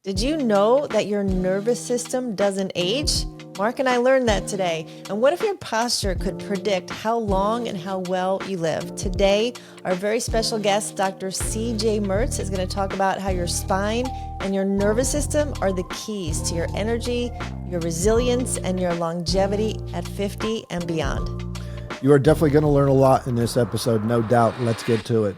Did you know that your nervous system doesn't age? Mark and I learned that today. And what if your posture could predict how long and how well you live? Today, our very special guest, Dr. CJ Mertz, is going to talk about how your spine and your nervous system are the keys to your energy, your resilience, and your longevity at 50 and beyond. You are definitely going to learn a lot in this episode, no doubt. Let's get to it.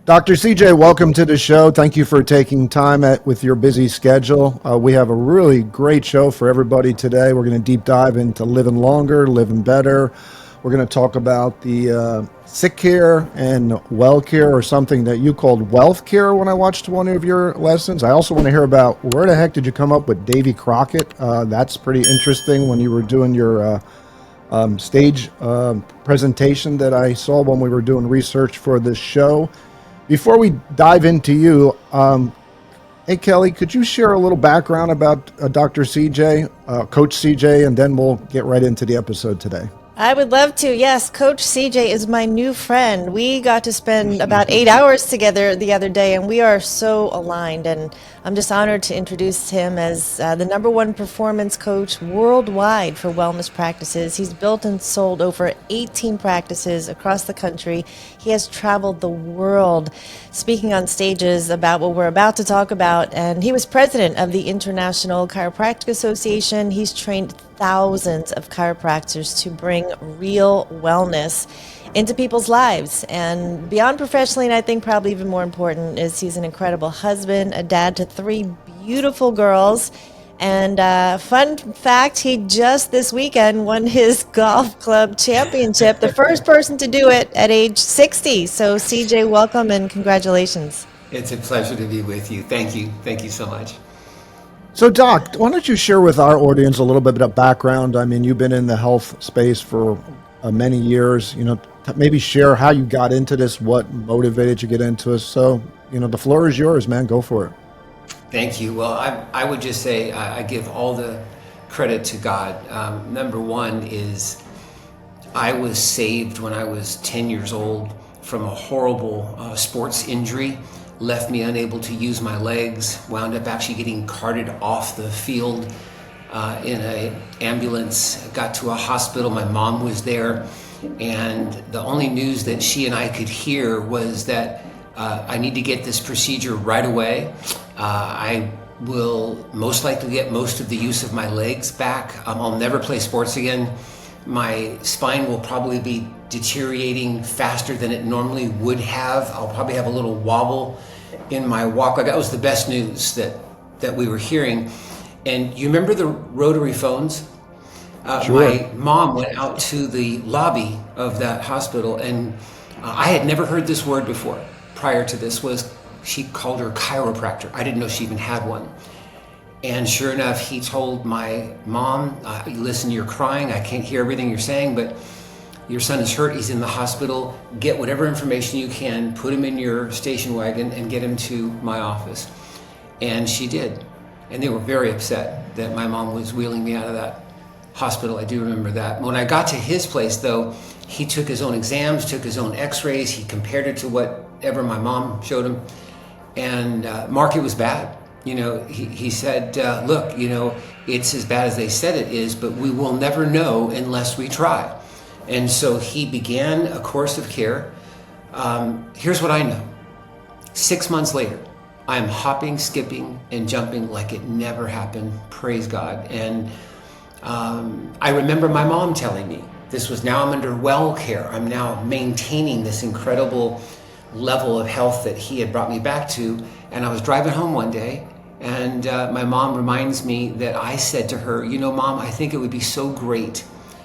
Dr. CJ, welcome to the show. Thank you for taking time with your busy schedule. We have a really great show for everybody today. We're going to deep dive into living longer, living better. We're going to talk about the sick care and well care, or something that you called wealth care when I watched one of your lessons. I also want to hear about where the heck did you come up with Davy Crockett? That's pretty interesting when you were doing your stage presentation that I saw when we were doing research for this show. Before we dive into you, hey, Kelly, could you share a little background about Dr. CJ, Coach CJ, and then we'll get right into the episode today. I would love to. Yes, Coach CJ is my new friend. We got to spend about 8 hours together the other day, and we are so aligned. And I'm just honored to introduce him as the number one performance coach worldwide for wellness practices. He's built and sold over 18 practices across the country. He has traveled the world speaking on stages about what we're about to talk about. And he was president of the International Chiropractic Association. He's trained thousands of chiropractors to bring real wellness into people's lives. And beyond professionally, and I think probably even more important, is he's an incredible husband, a dad to 3 beautiful girls. And fun fact, he just this weekend won his golf club championship, the first person to do it at age 60. So CJ, welcome and congratulations. It's a pleasure to be with you. Thank you. Thank you so much. So, Doc, why don't you share with our audience a little bit of background? I mean, you've been in the health space for many years. Maybe share how you got into this, what motivated you to get into it. So, the floor is yours, man. Go for it. Thank you. Well, I would just say I give all the credit to God. Number one is I was saved when I was 10 years old from a horrible sports injury. Left me unable to use my legs, wound up actually getting carted off the field in an ambulance, got to a hospital. My mom was there, and the only news that she and I could hear was that I need to get this procedure right away. I will most likely get most of the use of my legs back. I'll never play sports again. My spine will probably be deteriorating faster than it normally would have. I'll probably have a little wobble in my walk. That was the best news that we were hearing. And you remember the rotary phones? Sure. My mom went out to the lobby of that hospital, and I had never heard this word before. Prior to this, she called her chiropractor. I didn't know she even had one. And sure enough, he told my mom, listen, you're crying. I can't hear everything you're saying, but your son is hurt. He's in the hospital. Get whatever information you can, put him in your station wagon, and get him to my office. And she did. And they were very upset that my mom was wheeling me out of that hospital. I do remember that. When I got to his place, though, he took his own exams, took his own x-rays. He compared it to whatever my mom showed him. And Mark, it was bad. He said, look, it's as bad as they said it is, but we will never know unless we try. And so he began a course of care. Here's what I know. 6 months later, I'm hopping, skipping, and jumping like it never happened. Praise God. And I remember my mom telling me, now I'm under well care. I'm now maintaining this incredible level of health that he had brought me back to. And I was driving home one day, and my mom reminds me that I said to her, Mom, I think it would be so great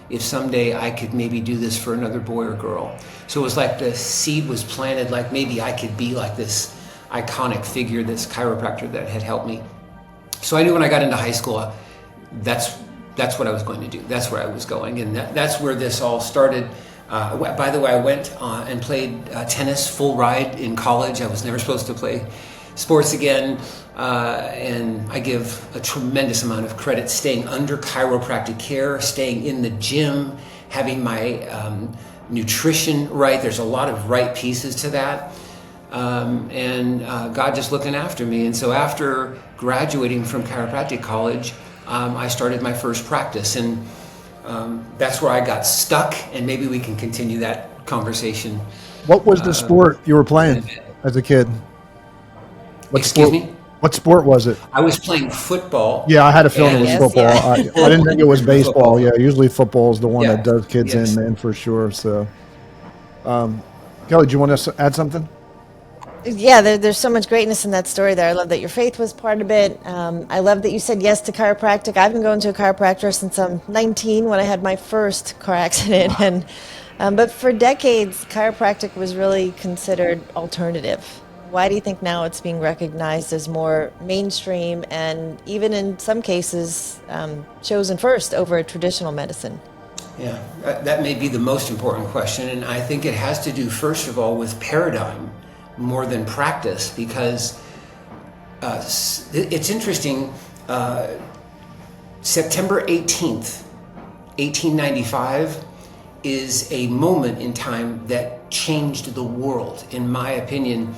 if someday I could maybe do this for another boy or girl. So it was like the seed was planted, like maybe I could be like this iconic figure, this chiropractor that had helped me. So I knew when I got into high school, that's what I was going to do. That's where I was going. And that's where this all started. By the way, I went and played tennis full ride in college. I was never supposed to play sports again. And I give a tremendous amount of credit staying under chiropractic care, staying in the gym, having my nutrition right. There's a lot of right pieces to that. And God just looking after me. And so after graduating from chiropractic college, I started my first practice. And that's where I got stuck. And maybe we can continue that conversation. What was the sport you were playing as a kid? Excuse me? What sport was it? I was playing football. Yeah, I had a feeling it was Yes, football. yeah. I didn't think it was baseball. Football. Yeah, usually football is the one Yeah. that does kids Yes. in, man, for sure. So, Kelly, do you want to add something? Yeah, there's so much greatness in that story there. I love that your faith was part of it. I love that you said yes to chiropractic. I've been going to a chiropractor since I'm 19 when I had my first car accident. And but for decades, chiropractic was really considered alternative. Why do you think now it's being recognized as more mainstream and even in some cases chosen first over traditional medicine? Yeah, that may be the most important question. And I think it has to do, first of all, with paradigm more than practice, because it's interesting. September 18th, 1895 is a moment in time that changed the world, in my opinion,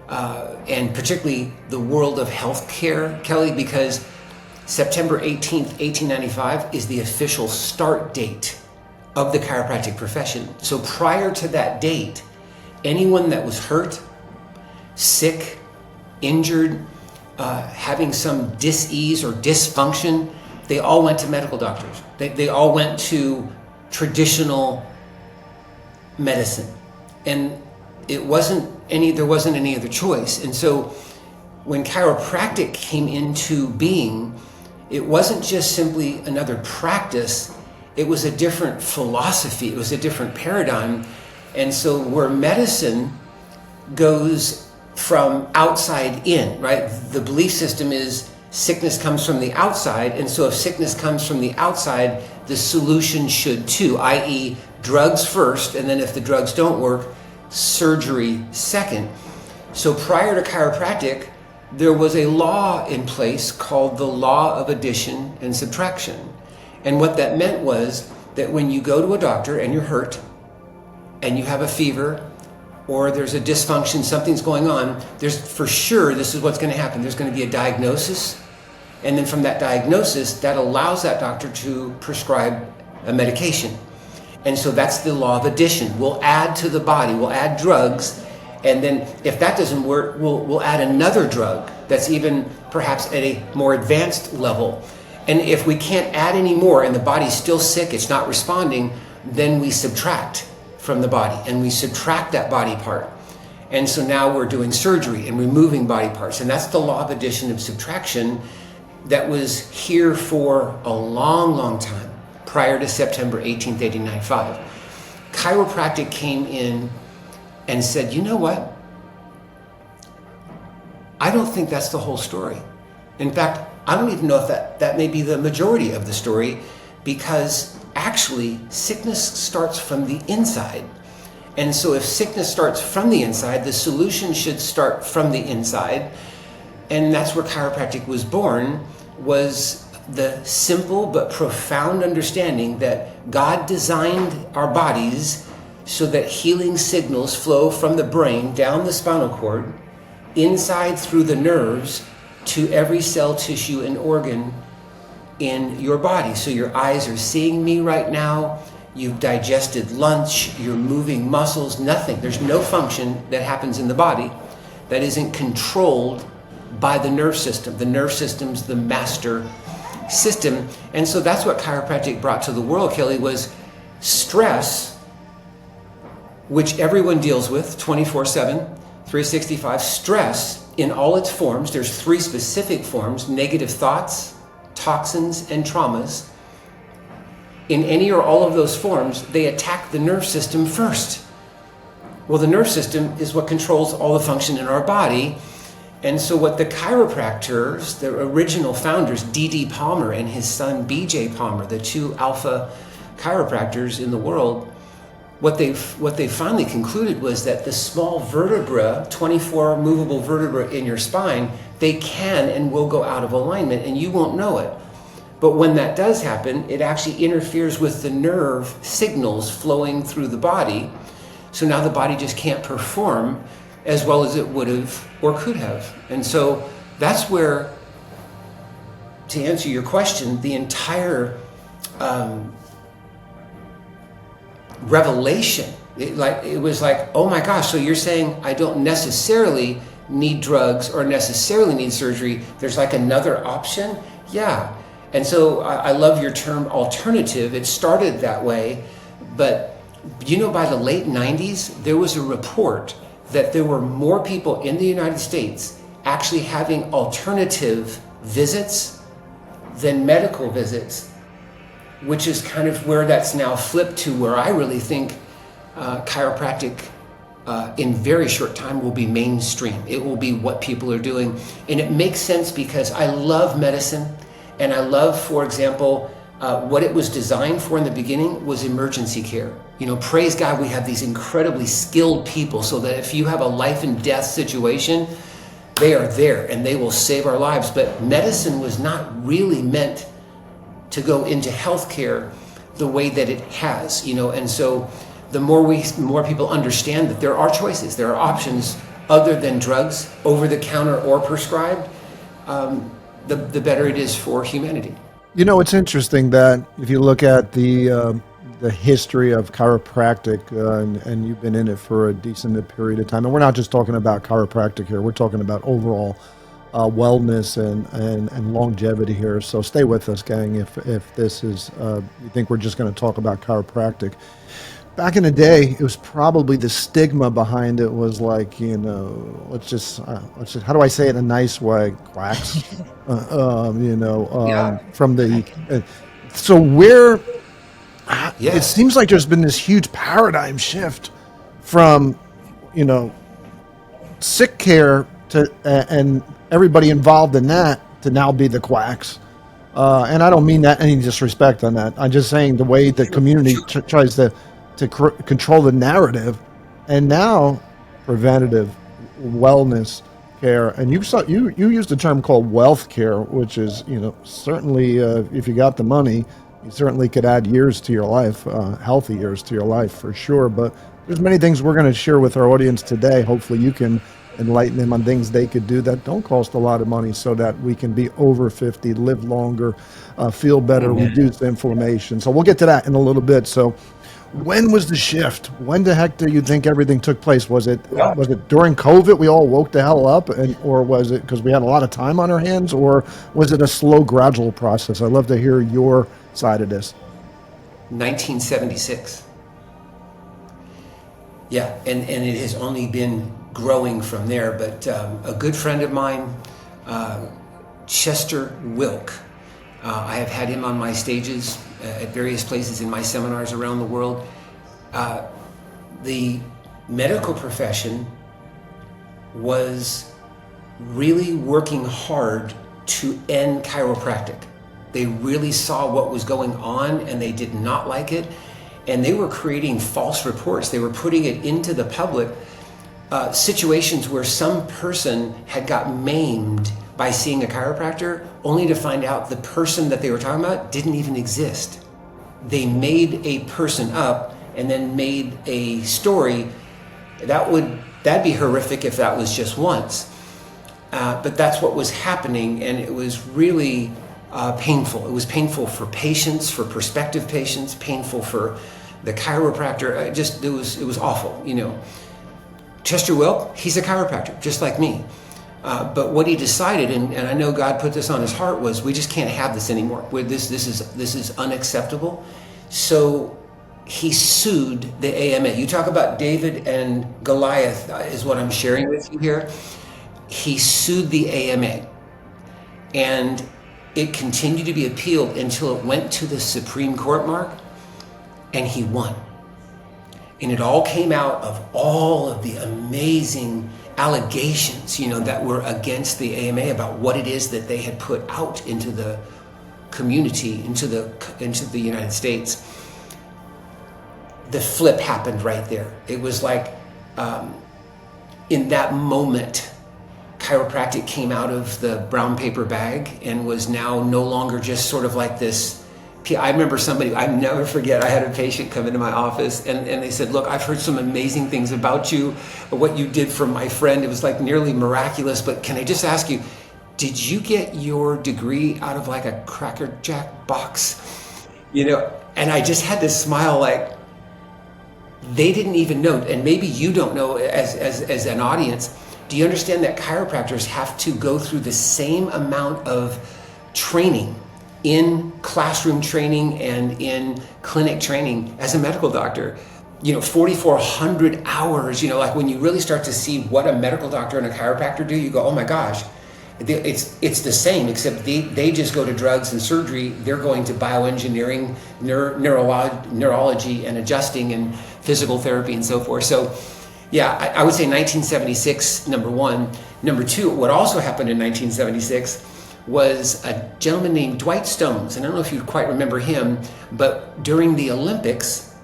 and particularly the world of healthcare, Kelly, because September 18th, 1895 is the official start date of the chiropractic profession. So prior to that date, anyone that was hurt, sick, injured, having some dis-ease or dysfunction, they all went to medical doctors. They all went to traditional medicine. And there wasn't any other choice. And so when chiropractic came into being, it wasn't just simply another practice, it was a different philosophy, it was a different paradigm. And so where medicine goes from outside in, right? The belief system is sickness comes from the outside, and so if sickness comes from the outside, the solution should too, i.e. drugs first, and then if the drugs don't work, surgery second. So prior to chiropractic, there was a law in place called the law of addition and subtraction. And what that meant was that when you go to a doctor and you're hurt, and you have a fever, or there's a dysfunction, something's going on, there's for sure, this is what's going to happen. There's going to be a diagnosis. And then from that diagnosis, that allows that doctor to prescribe a medication. And so that's the law of addition. We'll add to the body, we'll add drugs. And then if that doesn't work, we'll add another drug that's even perhaps at a more advanced level. And if we can't add any more and the body's still sick, it's not responding, then we subtract from the body and we subtract that body part. And so now we're doing surgery and removing body parts. And that's the law of addition and subtraction that was here for a long, long time prior to September 18th, 1895. Chiropractic came in and said, you know what? I don't think that's the whole story. In fact, I don't even know if that may be the majority of the story, because actually sickness starts from the inside. And so if sickness starts from the inside, the solution should start from the inside. And that's where chiropractic was born, was the simple but profound understanding that God designed our bodies so that healing signals flow from the brain down the spinal cord, inside through the nerves, to every cell, tissue, and organ in your body. So your eyes are seeing me right now, you've digested lunch, you're moving muscles, nothing. There's no function that happens in the body that isn't controlled by the nerve system. The nerve system's the master system. And so that's what chiropractic brought to the world, Kelly, was stress, which everyone deals with 24/7, 365. Stress in all its forms. There's three specific forms: negative thoughts, toxins, and traumas. In any or all of those forms, they attack the nerve system first. Well, the nerve system is what controls all the function in our body. And so what the chiropractors, the original founders, D.D. Palmer and his son B.J. Palmer, the two alpha chiropractors in the world, what they finally concluded was that the small vertebra, 24 movable vertebra in your spine, they can and will go out of alignment and you won't know it. But when that does happen, it actually interferes with the nerve signals flowing through the body. So now the body just can't perform as well as it would have or could have. And so that's where, to answer your question, the entire revelation, it was like, oh my gosh, so you're saying I don't necessarily need drugs or necessarily need surgery. There's like another option? Yeah. And so I love your term alternative. It started that way, but by the late 90s, there was a report that there were more people in the United States actually having alternative visits than medical visits, which is kind of where that's now flipped to, where I really think chiropractic in very short time will be mainstream. It will be what people are doing. And it makes sense because I love medicine. And I love, for example, what it was designed for in the beginning was emergency care. Praise God, we have these incredibly skilled people so that if you have a life and death situation, they are there and they will save our lives. But medicine was not really meant to go into healthcare the way that it has, and so the more people understand that there are choices, there are options other than drugs, over the counter or prescribed, the better it is for humanity. It's interesting that if you look at the history of chiropractic, and you've been in it for a decent period of time, and we're not just talking about chiropractic here, we're talking about overall wellness and longevity here. So stay with us, gang, if this is, you think we're just going to talk about chiropractic. Back in the day, it was probably the stigma behind it was like, let's just how do I say it in a nice way? Quacks, Yeah. from the, so where, it seems like there's been this huge paradigm shift from, sick care to, and everybody involved in that to now be the quacks. And I don't mean that any disrespect on that. I'm just saying the way the community tries to control the narrative, and now preventative wellness care. And you used a term called wealth care, which is certainly if you got the money, you certainly could add years to your life, healthy years to your life for sure. But there's many things we're going to share with our audience today. Hopefully you can enlighten them on things they could do that don't cost a lot of money, so that we can be over 50, live longer, feel better, reduce inflammation. So we'll get to that in a little bit. So when was the shift? When the heck do you think everything took place? Was it during COVID we all woke the hell up, or was it because we had a lot of time on our hands, or was it a slow, gradual process? I'd love to hear your side of this. 1976. Yeah, and it has only been growing from there. But a good friend of mine, Chester Wilk, I have had him on my stages at various places in my seminars around the world. The medical profession was really working hard to end chiropractic. They really saw what was going on and they did not like it. And they were creating false reports. They were putting it into the public, situations where some person had got maimed by seeing a chiropractor, only to find out the person that they were talking about didn't even exist. They made a person up and then made a story. That'd be horrific if that was just once. But that's what was happening, and it was really painful. It was painful for patients, for prospective patients, painful for the chiropractor. It was awful, Chester Wilk, he's a chiropractor, just like me. But what he decided, and I know God put this on his heart, was we just can't have this anymore. This is unacceptable. So he sued the AMA. You talk about David and Goliath is what I'm sharing with you here. He sued the AMA, and it continued to be appealed until it went to the Supreme Court, Mark, and he won. And it all came out of all of the amazing allegations, that were against the AMA about what it is that they had put out into the community, into the United States. The flip happened right there. It was like, in that moment, chiropractic came out of the brown paper bag and was now no longer just sort of like this. I remember somebody, I never forget, I had a patient come into my office and they said, look, I've heard some amazing things about you, what you did for my friend. It was like nearly miraculous, but can I just ask you, did you get your degree out of like a Cracker Jack box? And I just had this smile, like they didn't even know, and maybe you don't know as an audience. Do you understand that chiropractors have to go through the same amount of training in classroom training and in clinic training as a medical doctor? 4,400 hours, like when you really start to see what a medical doctor and a chiropractor do, you go, oh my gosh, it's the same, except they just go to drugs and surgery. They're going to bioengineering, neurology and adjusting and physical therapy and so forth. So yeah, I would say 1976, number one. Number two, what also happened in 1976 was a gentleman named Dwight Stones, and I don't know if you quite remember him, but during the Olympics,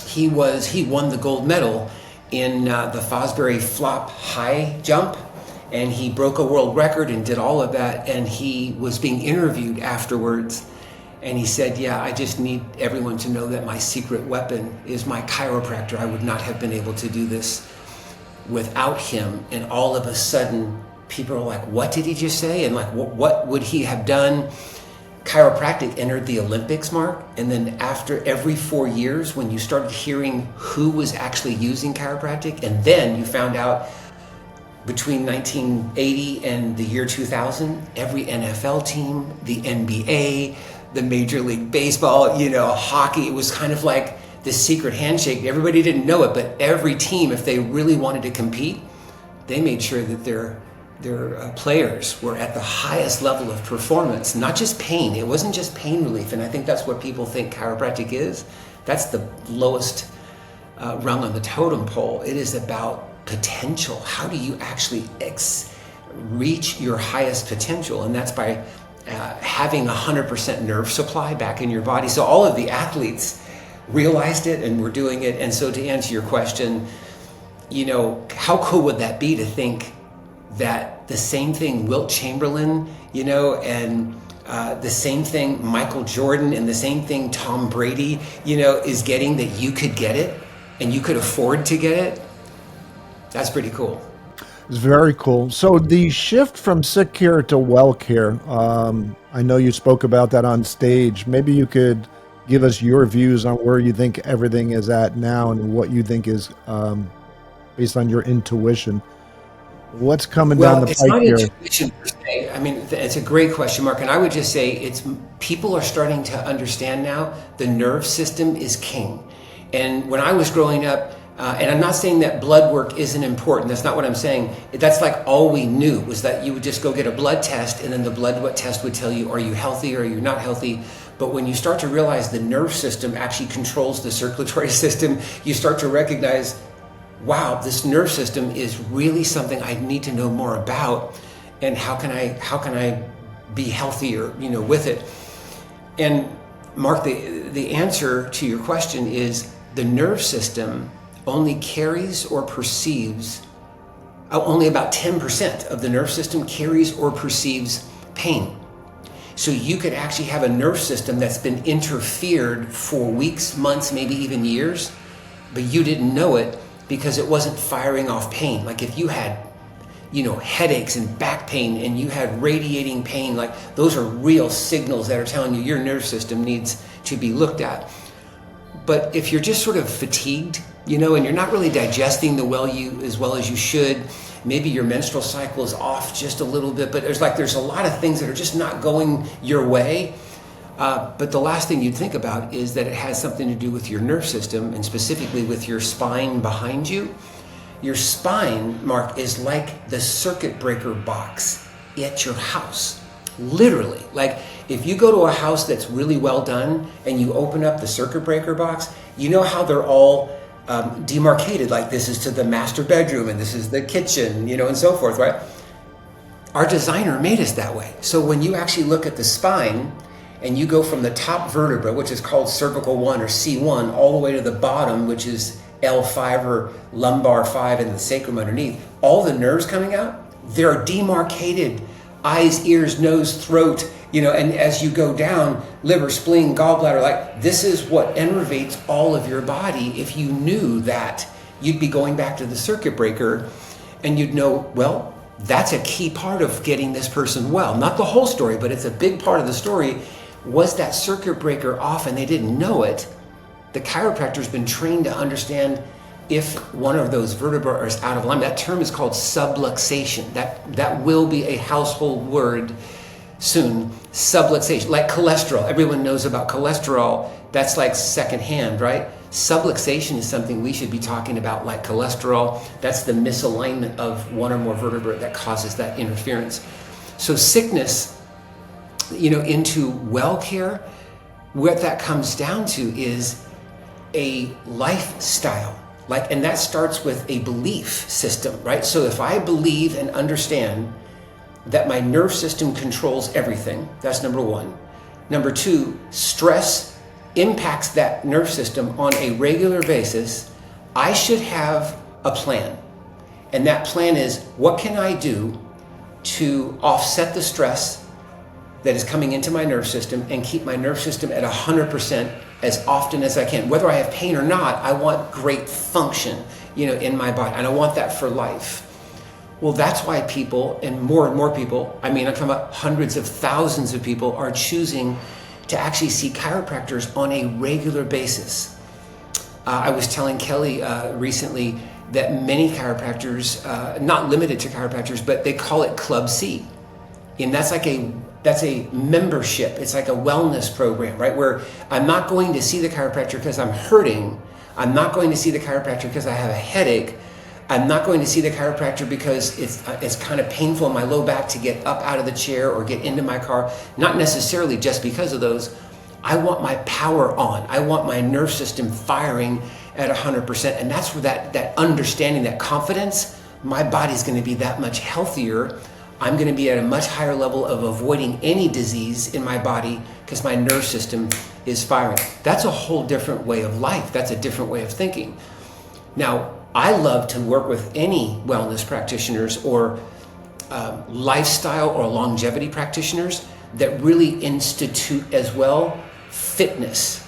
he won the gold medal in the Fosbury flop high jump, and he broke a world record and did all of that, and he was being interviewed afterwards, and he said, yeah, I just need everyone to know that my secret weapon is my chiropractor. I would not have been able to do this without him. And all of a sudden, people are like, what did he just say? And like, what would he have done? Chiropractic entered the Olympics, Mark. And then after every 4 years, when you started hearing who was actually using chiropractic, and then you found out between 1980 and the year 2000, every NFL team, the NBA, the Major League Baseball, hockey, it was kind of like this secret handshake. Everybody didn't know it, but every team, if they really wanted to compete, they made sure that their players were at the highest level of performance, not just pain. It wasn't just pain relief, and I think that's what people think chiropractic is. That's the lowest rung on the totem pole. It is about potential. How do you actually reach your highest potential? And that's by having 100% nerve supply back in your body. So all of the athletes realized it and were doing it. And so to answer your question, how cool would that be to think that the same thing Wilt Chamberlain, and the same thing Michael Jordan and the same thing Tom Brady, is getting, that you could get it and you could afford to get it? That's pretty cool. It's very cool. So the shift from sick care to well care, I know you spoke about that on stage. Maybe you could give us your views on where you think everything is at now and what you think is, based on your intuition. What's coming down the pike here? Well, it's not intuition per se. I mean, it's a great question, Mark. And I would just say people are starting to understand now the nerve system is king. And when I was growing up, and I'm not saying that blood work isn't important. That's not what I'm saying. That's like all we knew, was that you would just go get a blood test, and then the blood test would tell you, are you healthy or are you not healthy? But when you start to realize the nerve system actually controls the circulatory system, you start to recognize, wow, this nerve system is really something I need to know more about, and how can I be healthier, with it? And Mark, the answer to your question is the nerve system only carries or perceives, only about 10% of the nerve system carries or perceives pain. So you could actually have a nerve system that's been interfered for weeks, months, maybe even years, but you didn't know it because it wasn't firing off pain. Like if you had, headaches and back pain and you had radiating pain, like those are real signals that are telling you your nerve system needs to be looked at. But if you're just sort of fatigued, and you're not really digesting as well as you should, maybe your menstrual cycle is off just a little bit, but there's a lot of things that are just not going your way. But the last thing you'd think about is that it has something to do with your nerve system, and specifically with your spine behind you. Your spine, Mark, is like the circuit breaker box at your house. Literally. Like if you go to a house that's really well done and you open up the circuit breaker box, you know how they're all demarcated, like this is to the master bedroom and this is the kitchen, and so forth, right? Our designer made us that way. So when you actually look at the spine and you go from the top vertebra, which is called cervical 1 or C1, all the way to the bottom, which is L5 or lumbar 5 and the sacrum underneath, all the nerves coming out, there are demarcated eyes, ears, nose, throat, and as you go down, liver, spleen, gallbladder, like this is what innervates all of your body. If you knew that, you'd be going back to the circuit breaker and you'd know, well, that's a key part of getting this person well. Not the whole story, but it's a big part of the story. Was that circuit breaker off and they didn't know it? The chiropractor's been trained to understand if one of those vertebrae is out of alignment. That term is called subluxation. That will be a household word soon. Subluxation, like cholesterol. Everyone knows about cholesterol. That's like secondhand, right? Subluxation is something we should be talking about, like cholesterol. That's the misalignment of one or more vertebrae that causes that interference. So sickness, into well care, what that comes down to is a lifestyle. And that starts with a belief system, right? So if I believe and understand that my nerve system controls everything, that's number one. Number two, stress impacts that nerve system on a regular basis. I should have a plan. And that plan is, what can I do to offset the stress that is coming into my nerve system and keep my nerve system at 100% as often as I can. Whether I have pain or not, I want great function, in my body, and I want that for life. Well, that's why people, and more people, I'm talking about hundreds of thousands of people, are choosing to actually see chiropractors on a regular basis. I was telling Kelly recently that many chiropractors, not limited to chiropractors, but they call it Club C. And that's a membership. It's like a wellness program, right? Where I'm not going to see the chiropractor because I'm hurting. I'm not going to see the chiropractor because I have a headache. I'm not going to see the chiropractor because it's kind of painful in my low back to get up out of the chair or get into my car. Not necessarily just because of those. I want my power on. I want my nerve system firing at 100%. And that's where that understanding, that confidence, my body's going to be that much healthier. I'm going to be at a much higher level of avoiding any disease in my body because my nerve system is firing. That's a whole different way of life. That's a different way of thinking. Now, I love to work with any wellness practitioners or lifestyle or longevity practitioners that really institute as well fitness,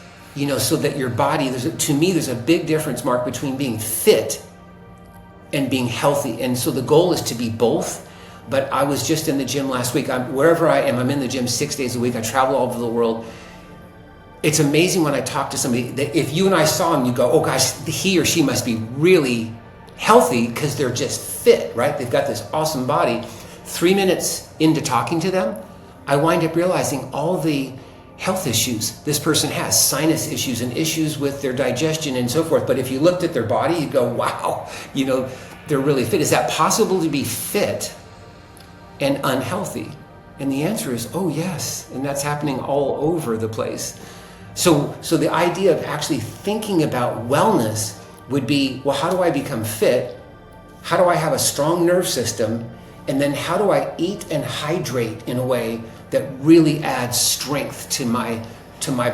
so that your body, to me, there's a big difference, Mark, between being fit and being healthy. And so the goal is to be both. But I was just in the gym last week. Wherever I am, I'm in the gym 6 days a week. I travel all over the world. It's amazing when I talk to somebody that if you and I saw him, you go, oh gosh, he or she must be really healthy because they're just fit, right? They've got this awesome body. 3 minutes into talking to them, I wind up realizing all the health issues this person has, sinus issues and issues with their digestion and so forth. But if you looked at their body, you'd go, wow, they're really fit. Is that possible to be fit and unhealthy? And the answer is, oh yes. And that's happening all over the place. So the idea of actually thinking about wellness would be, well, how do I become fit? How do I have a strong nerve system? And then how do I eat and hydrate in a way that really adds strength to my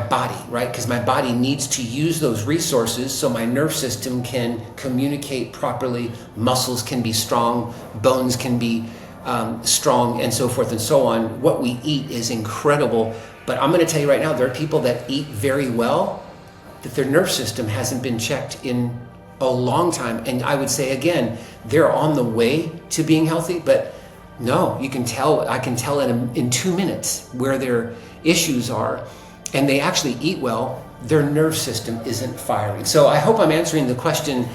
body, right? Because my body needs to use those resources so my nerve system can communicate properly, muscles can be strong, bones can be strong, and so forth and so on. What we eat is incredible. But I'm going to tell you right now, there are people that eat very well, that their nerve system hasn't been checked in a long time. And I would say, again, they're on the way to being healthy, but no, I can tell in 2 minutes where their issues are, and they actually eat well, their nerve system isn't firing. So I hope I'm answering the question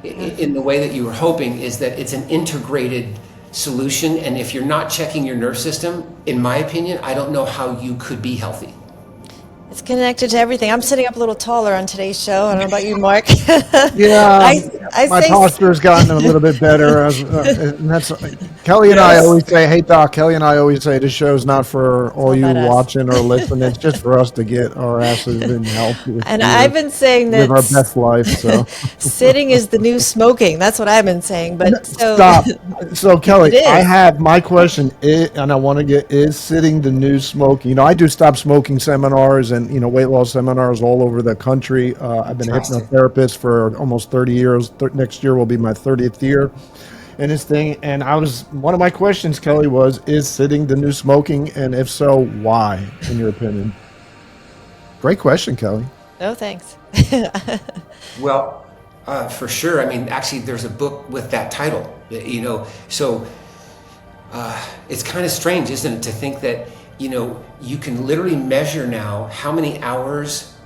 in the way that you were hoping, is that it's an integrated solution. And if you're not checking your nerve system, in my opinion, I don't know how you could be healthy. It's connected to everything. I'm sitting up a little taller on today's show. I don't know about you, Mark. Yeah, my posture has gotten a little bit better. And that's Kelly and I always say, hey Doc, Kelly and I always say this show's not for all you watching or listening. It's just for us to get our asses in healthy. And I've been saying that live our best life. So sitting is the new smoking. That's what I've been saying. But stop. So Kelly, I have my question, and I want to get: is sitting the new smoking? I do stop smoking seminars and weight loss seminars all over the country. I've been a hypnotherapist for almost 30 years. Next year will be my 30th year. and his thing. And one of my questions, Kelly, was, is sitting the new smoking? And if so, why, in your opinion? Great question, Kelly. No, thanks. Well, for sure. I mean, actually, there's a book with that title, so it's kind of strange, isn't it, to think that, you can literally measure now how many hours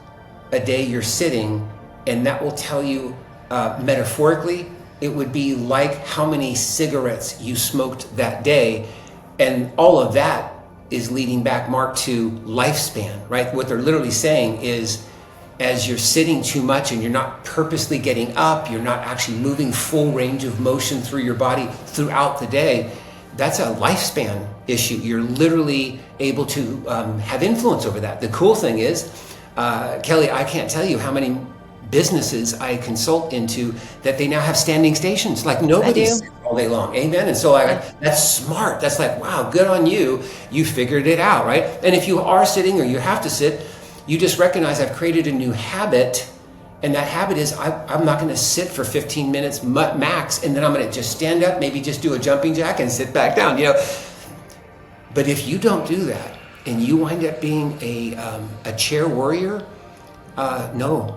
a day you're sitting, and that will tell you, metaphorically, it would be like how many cigarettes you smoked that day. And all of that is leading back, Mark, to lifespan, right? What they're literally saying is, as you're sitting too much and you're not purposely getting up, you're not actually moving full range of motion through your body throughout the day, that's a lifespan issue. You're literally able to have influence over that. The cool thing is, Kelly, I can't tell you how many businesses I consult into that they now have standing stations. Like nobody's all day long. Amen. And so that's smart. That's like, wow, good on you. You figured it out, right? And if you are sitting or you have to sit, you just recognize I've created a new habit. And that habit is I'm not going to sit for 15 minutes max, and then I'm going to just stand up, maybe just do a jumping jack and sit back down, But if you don't do that and you wind up being a chair warrior, no.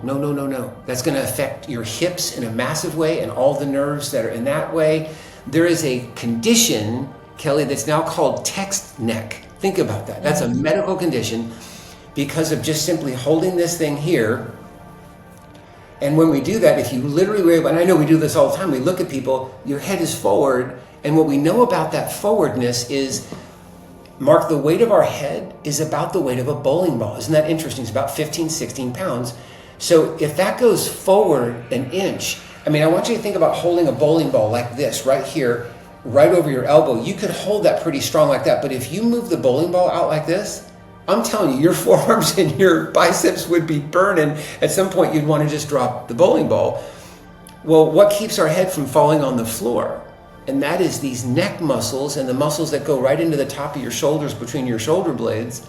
That's going to affect your hips in a massive way and all the nerves that are in that way. There is a condition, Kelly, that's now called text neck. Think about that. That's a medical condition because of just simply holding this thing here. And when we do that, if you literally were able, and I know we do this all the time, we look at people, your head is forward, and what we know about that forwardness is, Mark, the weight of our head is about the weight of a bowling ball. Isn't that interesting? It's about 15, 16 pounds. So if that goes forward an inch, I want you to think about holding a bowling ball like this, right here, right over your elbow. You could hold that pretty strong like that, but if you move the bowling ball out like this, I'm telling you, your forearms and your biceps would be burning. At some point, you'd want to just drop the bowling ball. Well, what keeps our head from falling on the floor? And that is these neck muscles and the muscles that go right into the top of your shoulders, between your shoulder blades.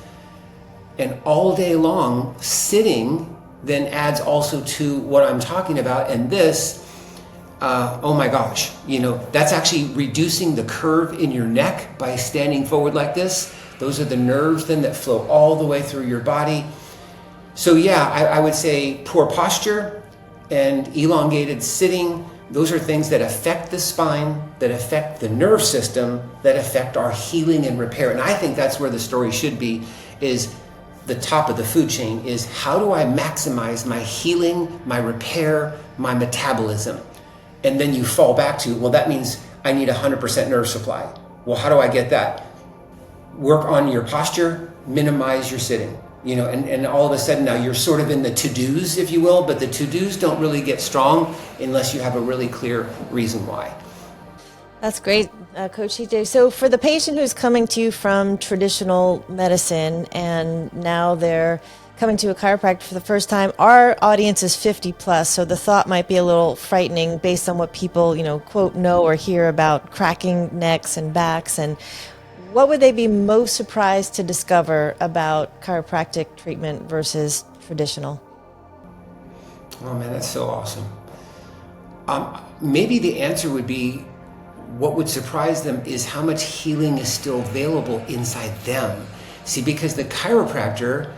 And all day long, sitting then adds also to what I'm talking about. And this, oh my gosh, that's actually reducing the curve in your neck by standing forward like this. Those are the nerves then that flow all the way through your body. So yeah, I would say poor posture and elongated sitting, those are things that affect the spine, that affect the nerve system, that affect our healing and repair. And I think that's where the story should be, is the top of the food chain is, how do I maximize my healing, my repair, my metabolism? And then you fall back to, well, that means I need 100% nerve supply. Well, how do I get that? Work on your posture, minimize your sitting, and all of a sudden now you're sort of in the to-dos, if you will, but the to-dos don't really get strong unless you have a really clear reason why. That's great, Coach CJ. So for the patient who's coming to you from traditional medicine and now they're coming to a chiropractor for the first time, our audience is 50 plus, so the thought might be a little frightening based on what people, quote, know or hear about cracking necks and backs. And what would they be most surprised to discover about chiropractic treatment versus traditional? Oh man, that's so awesome. Maybe the answer would be, what would surprise them is how much healing is still available inside them. See, because the chiropractor,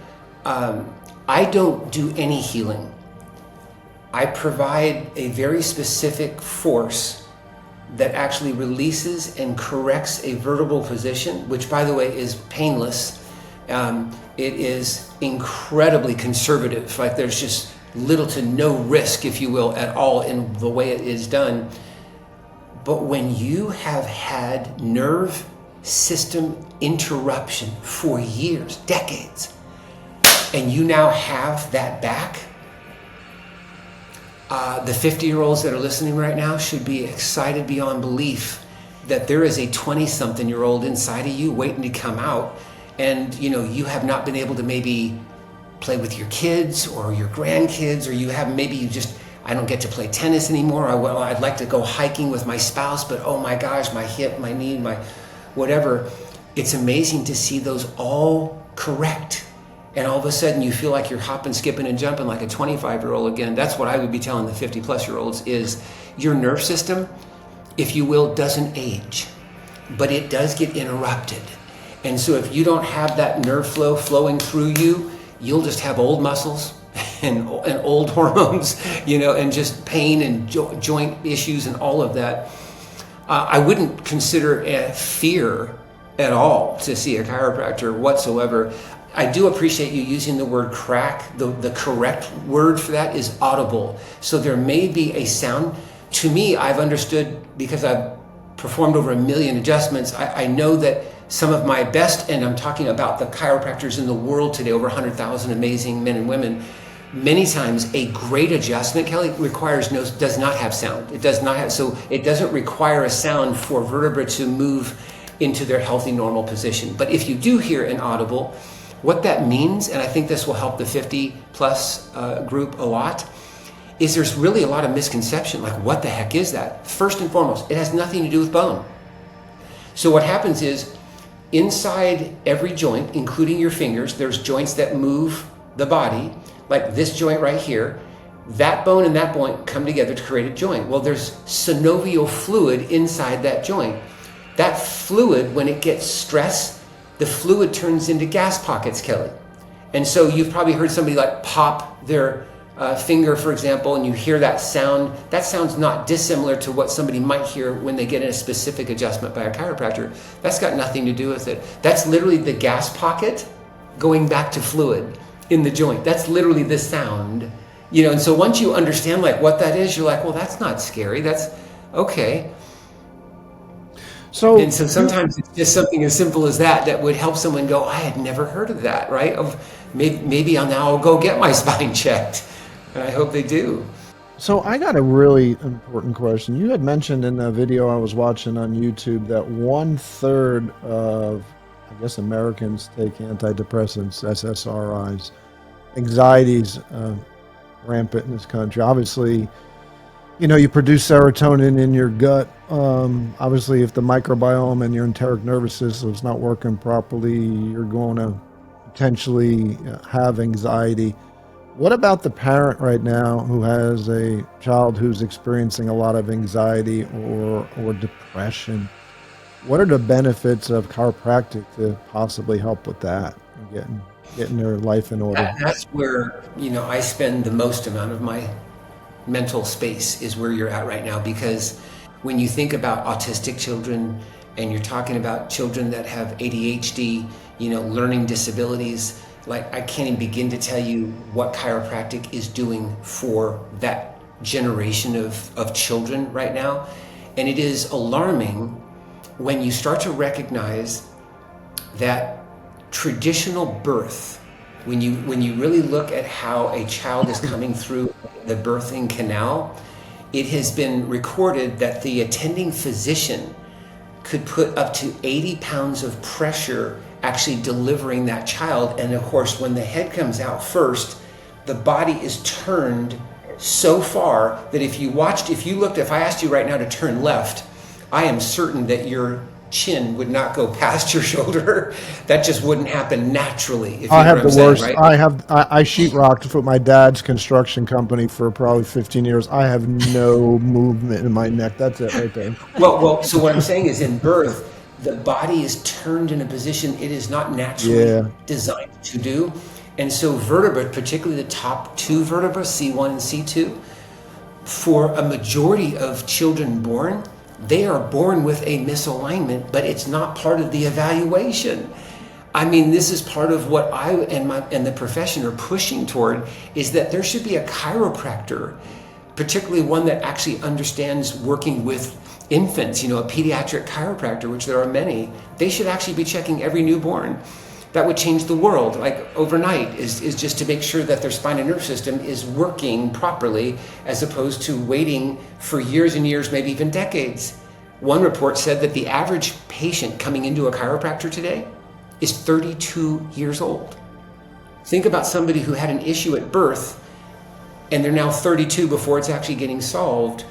I don't do any healing. I provide a very specific force that actually releases and corrects a vertebral position, which, by the way, is painless. It is incredibly conservative. Like, there's just little to no risk, if you will, at all in the way it is done. But when you have had nerve system interruption for years, decades, and you now have that back, the 50-year-olds that are listening right now should be excited beyond belief that there is a 20-something-year-old inside of you waiting to come out, and you have not been able to maybe play with your kids or your grandkids, or I don't get to play tennis anymore. I'd like to go hiking with my spouse, but oh my gosh, my hip, my knee, my whatever. It's amazing to see those all correct. And all of a sudden you feel like you're hopping, skipping, and jumping like a 25-year-old again. That's what I would be telling the 50-plus-year-olds is, your nerve system, if you will, doesn't age, but it does get interrupted. And so if you don't have that nerve flow flowing through you, you'll just have old muscles and old hormones, and just pain and joint issues and all of that. I wouldn't consider a fear at all to see a chiropractor whatsoever. I do appreciate you using the word crack. The correct word for that is audible. So there may be a sound. To me, I've understood, because I've performed over 1 million adjustments, I know that some of my best, and I'm talking about the chiropractors in the world today, over 100,000 amazing men and women, many times a great adjustment, Kelly, does not have sound. It does not have, so it doesn't require a sound for vertebra to move into their healthy, normal position. But if you do hear an audible, what that means, and I think this will help the 50 plus group a lot, is there's really a lot of misconception, like what the heck is that? First and foremost, it has nothing to do with bone. So what happens is, inside every joint, including your fingers, there's joints that move the body, like this joint right here. That bone and that bone come together to create a joint. Well, there's synovial fluid inside that joint. That fluid, when it gets stressed, the fluid turns into gas pockets, Kelly. And so you've probably heard somebody like pop their finger, for example, and you hear that sound. That sounds not dissimilar to what somebody might hear when they get in a specific adjustment by a chiropractor. That's got nothing to do with it. That's literally the gas pocket going back to fluid in the joint. That's literally the sound, and so once you understand like what that is, you're like, well, that's not scary. That's okay. So sometimes it's just something as simple as that would help someone go, I had never heard of that, right? Maybe I'll go get my spine checked. And I hope they do. So I got a really important question. You had mentioned in a video I was watching on YouTube that 1/3 of, I guess, Americans take antidepressants, SSRIs. Anxiety's rampant in this country. Obviously, you produce serotonin in your gut. Obviously, if the microbiome and your enteric nervous system is not working properly, you're going to potentially have anxiety. What about the parent right now who has a child who's experiencing a lot of anxiety or depression? What are the benefits of chiropractic to possibly help with that and getting their life in order? That's where, I spend the most amount of my mental space, is where you're at right now, because when you think about autistic children and you're talking about children that have ADHD, learning disabilities, like I can't even begin to tell you what chiropractic is doing for that generation of children right now. And it is alarming when you start to recognize that traditional birth, when you really look at how a child is coming through the birthing canal, it has been recorded that the attending physician could put up to 80 pounds of pressure actually delivering that child. And of course, when the head comes out first, the body is turned so far that if I asked you right now to turn left, I am certain that your chin would not go past your shoulder. That just wouldn't happen naturally. If I have the worst. Right? I sheetrocked for my dad's construction company for probably 15 years. I have no movement in my neck. That's it right there. Well, so what I'm saying is, in birth, the body is turned in a position it is not naturally designed to do. And so vertebrae, particularly the top two vertebrae, C1 and C2, for a majority of children born, they are born with a misalignment, but it's not part of the evaluation. I mean, this is part of what I and the profession are pushing toward, is that there should be a chiropractor, particularly one that actually understands working with infants, a pediatric chiropractor, which there are many. They should actually be checking every newborn. That would change the world, like overnight, is just to make sure that their spine and nerve system is working properly, as opposed to waiting for years and years, maybe even decades. One report said that the average patient coming into a chiropractor today is 32 years old. Think about somebody who had an issue at birth and they're now 32 before it's actually getting solved.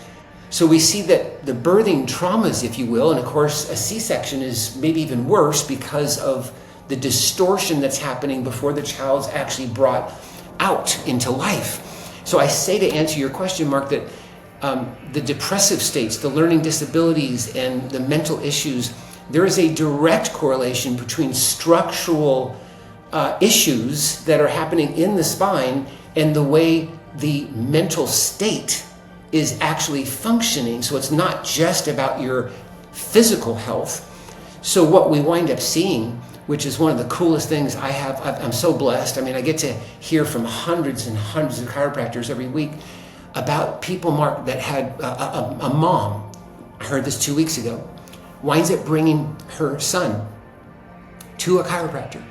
So we see that the birthing traumas, if you will, and of course a C-section is maybe even worse because of the distortion that's happening before the child's actually brought out into life. So I say, to answer your question, Mark, that the depressive states, the learning disabilities, and the mental issues, there is a direct correlation between structural issues that are happening in the spine and the way the mental state is actually functioning. So it's not just about your physical health. So what we wind up seeing, which is one of the coolest things I have, I'm so blessed. I mean, I get to hear from hundreds and hundreds of chiropractors every week about people, Mark, that had a mom, I heard this 2 weeks ago, winds up bringing her son to a chiropractor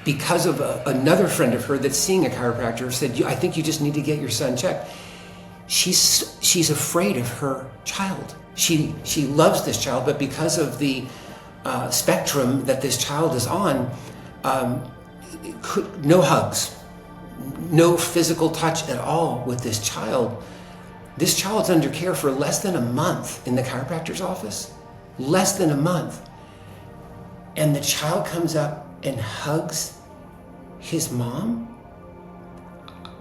because of another friend of her that's seeing a chiropractor said, I think you just need to get your son checked. She's afraid of her child. She loves this child, but because of the spectrum that this child is on, no hugs, no physical touch at all with this child. This child's under care for less than a month in the chiropractor's office, less than a month. And the child comes up and hugs his mom.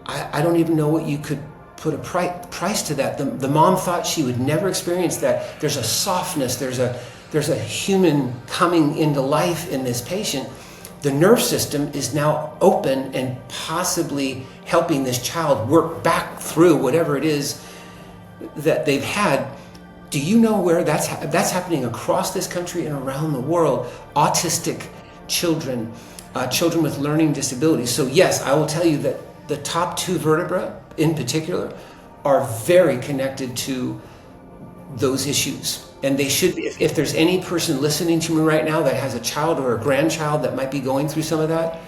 I don't even know what you could put a price to that. The mom thought she would never experience that. There's a softness, there's a human coming into life in this patient. The nerve system is now open and possibly helping this child work back through whatever it is that they've had. Do you know where that's happening across this country and around the world? Autistic children, children with learning disabilities. So yes, I will tell you that the top two vertebrae in particular are very connected to those issues. And they should be. If there's any person listening to me right now that has a child or a grandchild that might be going through some of that,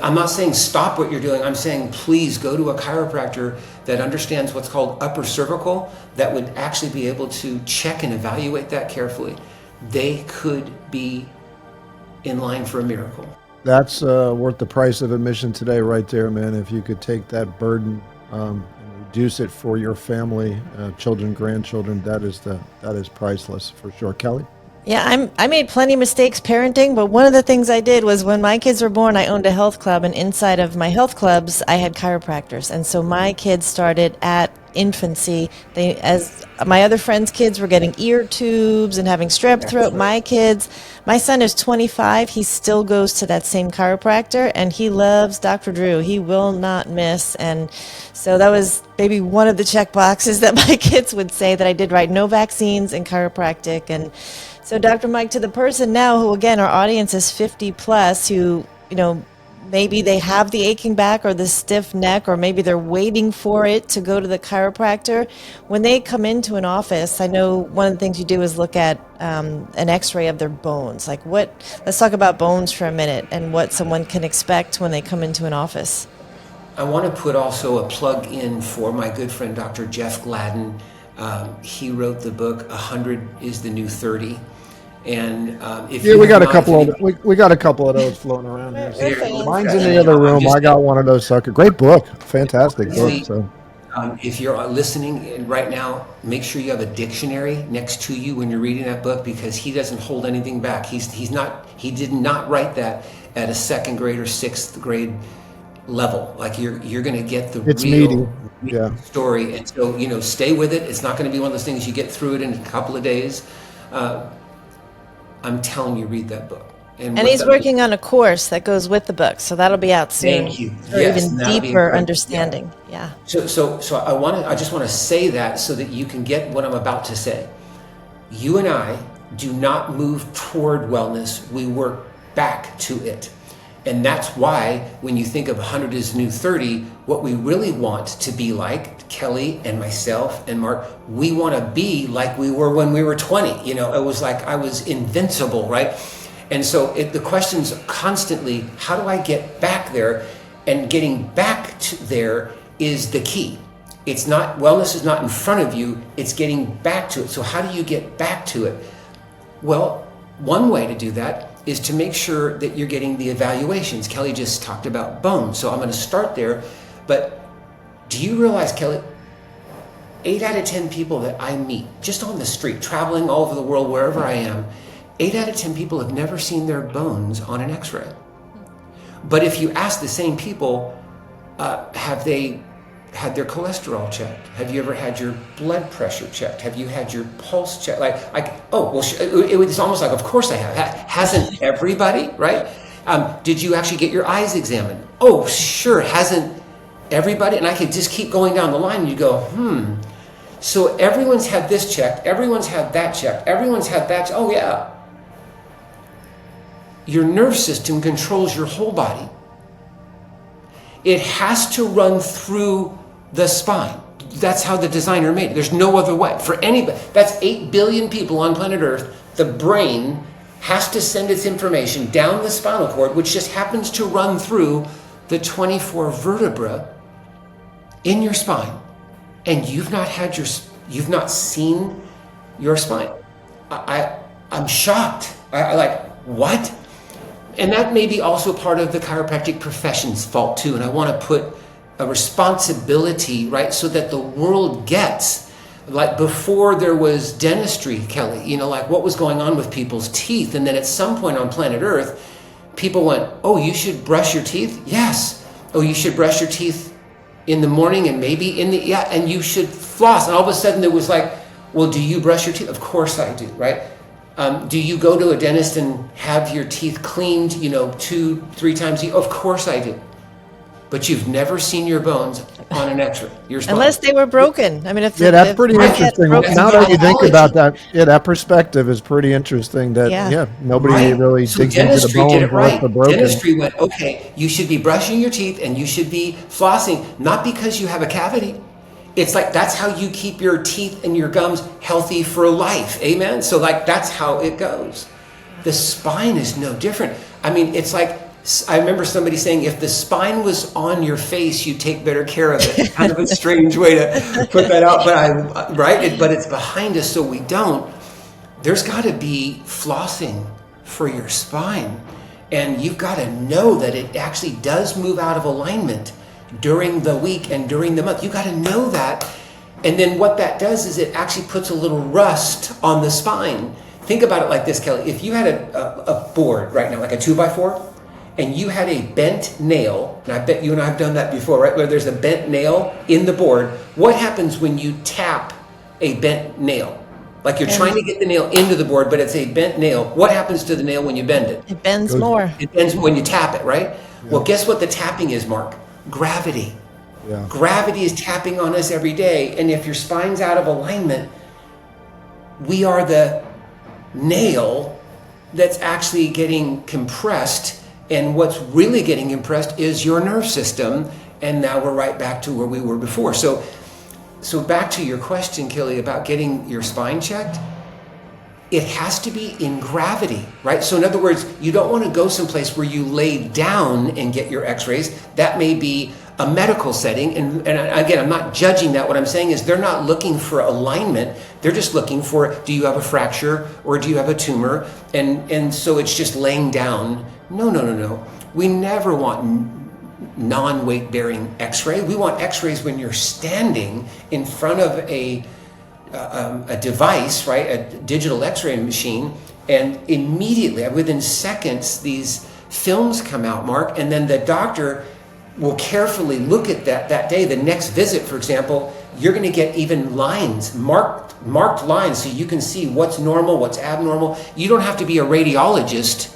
I'm not saying stop what you're doing. I'm saying please go to a chiropractor that understands what's called upper cervical, that would actually be able to check and evaluate that carefully. They could be in line for a miracle. That's worth the price of admission today right there, man. If you could take that burden and reduce it for your family, children, grandchildren, that is priceless for sure. Kelly? Yeah, I made plenty of mistakes parenting, but one of the things I did was when my kids were born, I owned a health club, and inside of my health clubs, I had chiropractors. And so my kids started at infancy. As my other friends' kids were getting ear tubes and having strep throat, my son is 25. He still goes to that same chiropractor, and he loves Dr. Drew. He will not miss. And so that was maybe one of the check boxes that my kids would say that I did right. No vaccines and chiropractic. And so Dr. Mike, to the person now who, again, our audience is 50 plus, who, maybe they have the aching back or the stiff neck, or maybe they're waiting for it to go to the chiropractor. When they come into an office, I know one of the things you do is look at an x-ray of their bones. Let's talk about bones for a minute and what someone can expect when they come into an office. I want to put also a plug in for my good friend, Dr. Jeff Gladden. He wrote the book, 100 is the New 30. And we got a couple of those floating around here. Mine's in the other room. I got one of those sucker. Great book, fantastic book. So, if you're listening right now, make sure you have a dictionary next to you when you're reading that book, because he doesn't hold anything back. He did not write that at a second grade or sixth grade level. Like you're going to get the real story, and so stay with it. It's not going to be one of those things you get through it in a couple of days. I'm telling you, read that book. And he's working on a course that goes with the book, so that'll be out soon. Thank you. For even deeper understanding. Yeah. So I just want to say that so that you can get what I'm about to say. You and I do not move toward wellness; we work back to it. And that's why when you think of 100 is new 30, what we really want to be like, Kelly and myself and Mark, we want to be like we were when we were 20. It was like I was invincible, right? And so the question's constantly, how do I get back there? And getting back to there is the key. It's not, wellness is not in front of you, it's getting back to it. So how do you get back to it? Well, one way to do that is to make sure that you're getting the evaluations. Kelly just talked about bones, so I'm going to start there. But do you realize, Kelly, 8 out of 10 people that I meet just on the street, traveling all over the world, wherever I am, 8 out of 10 people have never seen their bones on an x-ray. But if you ask the same people, have they had their cholesterol checked? Have you ever had your blood pressure checked? Have you had your pulse checked? It's almost like, of course I have. Hasn't everybody, right? Did you actually get your eyes examined? Oh, sure. Hasn't everybody? And I could just keep going down the line and you go, So everyone's had this checked. Everyone's had that checked. Everyone's had that. Oh, yeah. Your nerve system controls your whole body. It has to run through the spine. That's how the designer made it. There's no other way. For anybody, that's 8 billion people on planet Earth. The brain has to send its information down the spinal cord, which just happens to run through the 24 vertebra in your spine. And you've not seen your spine. I'm shocked. I like, what? And that may be also part of the chiropractic profession's fault too. And I want to put a responsibility, right, so that the world gets, like before there was dentistry, Kelly, like what was going on with people's teeth. And then at some point on planet Earth, people went, oh, you should brush your teeth? Yes. Oh, you should brush your teeth in the morning and maybe and you should floss. And all of a sudden there was like, well, do you brush your teeth? Of course I do, right? Do you go to a dentist and have your teeth cleaned, 2-3 times a year? Of course I do. But you've never seen your bones on an x-ray. Unless they were broken. I mean, that's pretty interesting. Now that you think about that, that perspective is pretty interesting. That nobody really digs into the bones unless they're broken. Dentistry went, okay, you should be brushing your teeth and you should be flossing, not because you have a cavity. It's like, that's how you keep your teeth and your gums healthy for life. Amen? So that's how it goes. The spine is no different. I mean, it's like, I remember somebody saying, if the spine was on your face, you'd take better care of it. Kind of a strange way to put that out, but it's behind us, so we don't. There's got to be flossing for your spine. And you've got to know that it actually does move out of alignment during the week and during the month. You got to know that. And then what that does is it actually puts a little rust on the spine. Think about it like this, Kelly. If you had a board right now, like a 2x4, and you had a bent nail, and I bet you and I have done that before, right? Where there's a bent nail in the board. What happens when you tap a bent nail? Like you're trying to get the nail into the board, but it's a bent nail. What happens to the nail when you bend it? It bends more. It bends when you tap it, right? Yeah. Well, guess what the tapping is, Mark? Gravity. Yeah. Gravity is tapping on us every day. And if your spine's out of alignment, we are the nail that's actually getting compressed. And what's really getting compressed is your nerve system. And now we're right back to where we were before. So back to your question, Kelly, about getting your spine checked. It has to be in gravity, right? So in other words, you don't want to go someplace where you lay down and get your x-rays. That may be a medical setting. And again, I'm not judging that. What I'm saying is they're not looking for alignment. They're just looking for, do you have a fracture or do you have a tumor? And so it's just laying down. No. We never want non-weight bearing x-ray. We want x-rays when you're standing in front of a device, right, a digital x-ray machine, and immediately, within seconds, these films come out, Mark, and then the doctor will carefully look at that day. The next visit, for example, you're going to get even lines, marked lines, so you can see what's normal, what's abnormal. You don't have to be a radiologist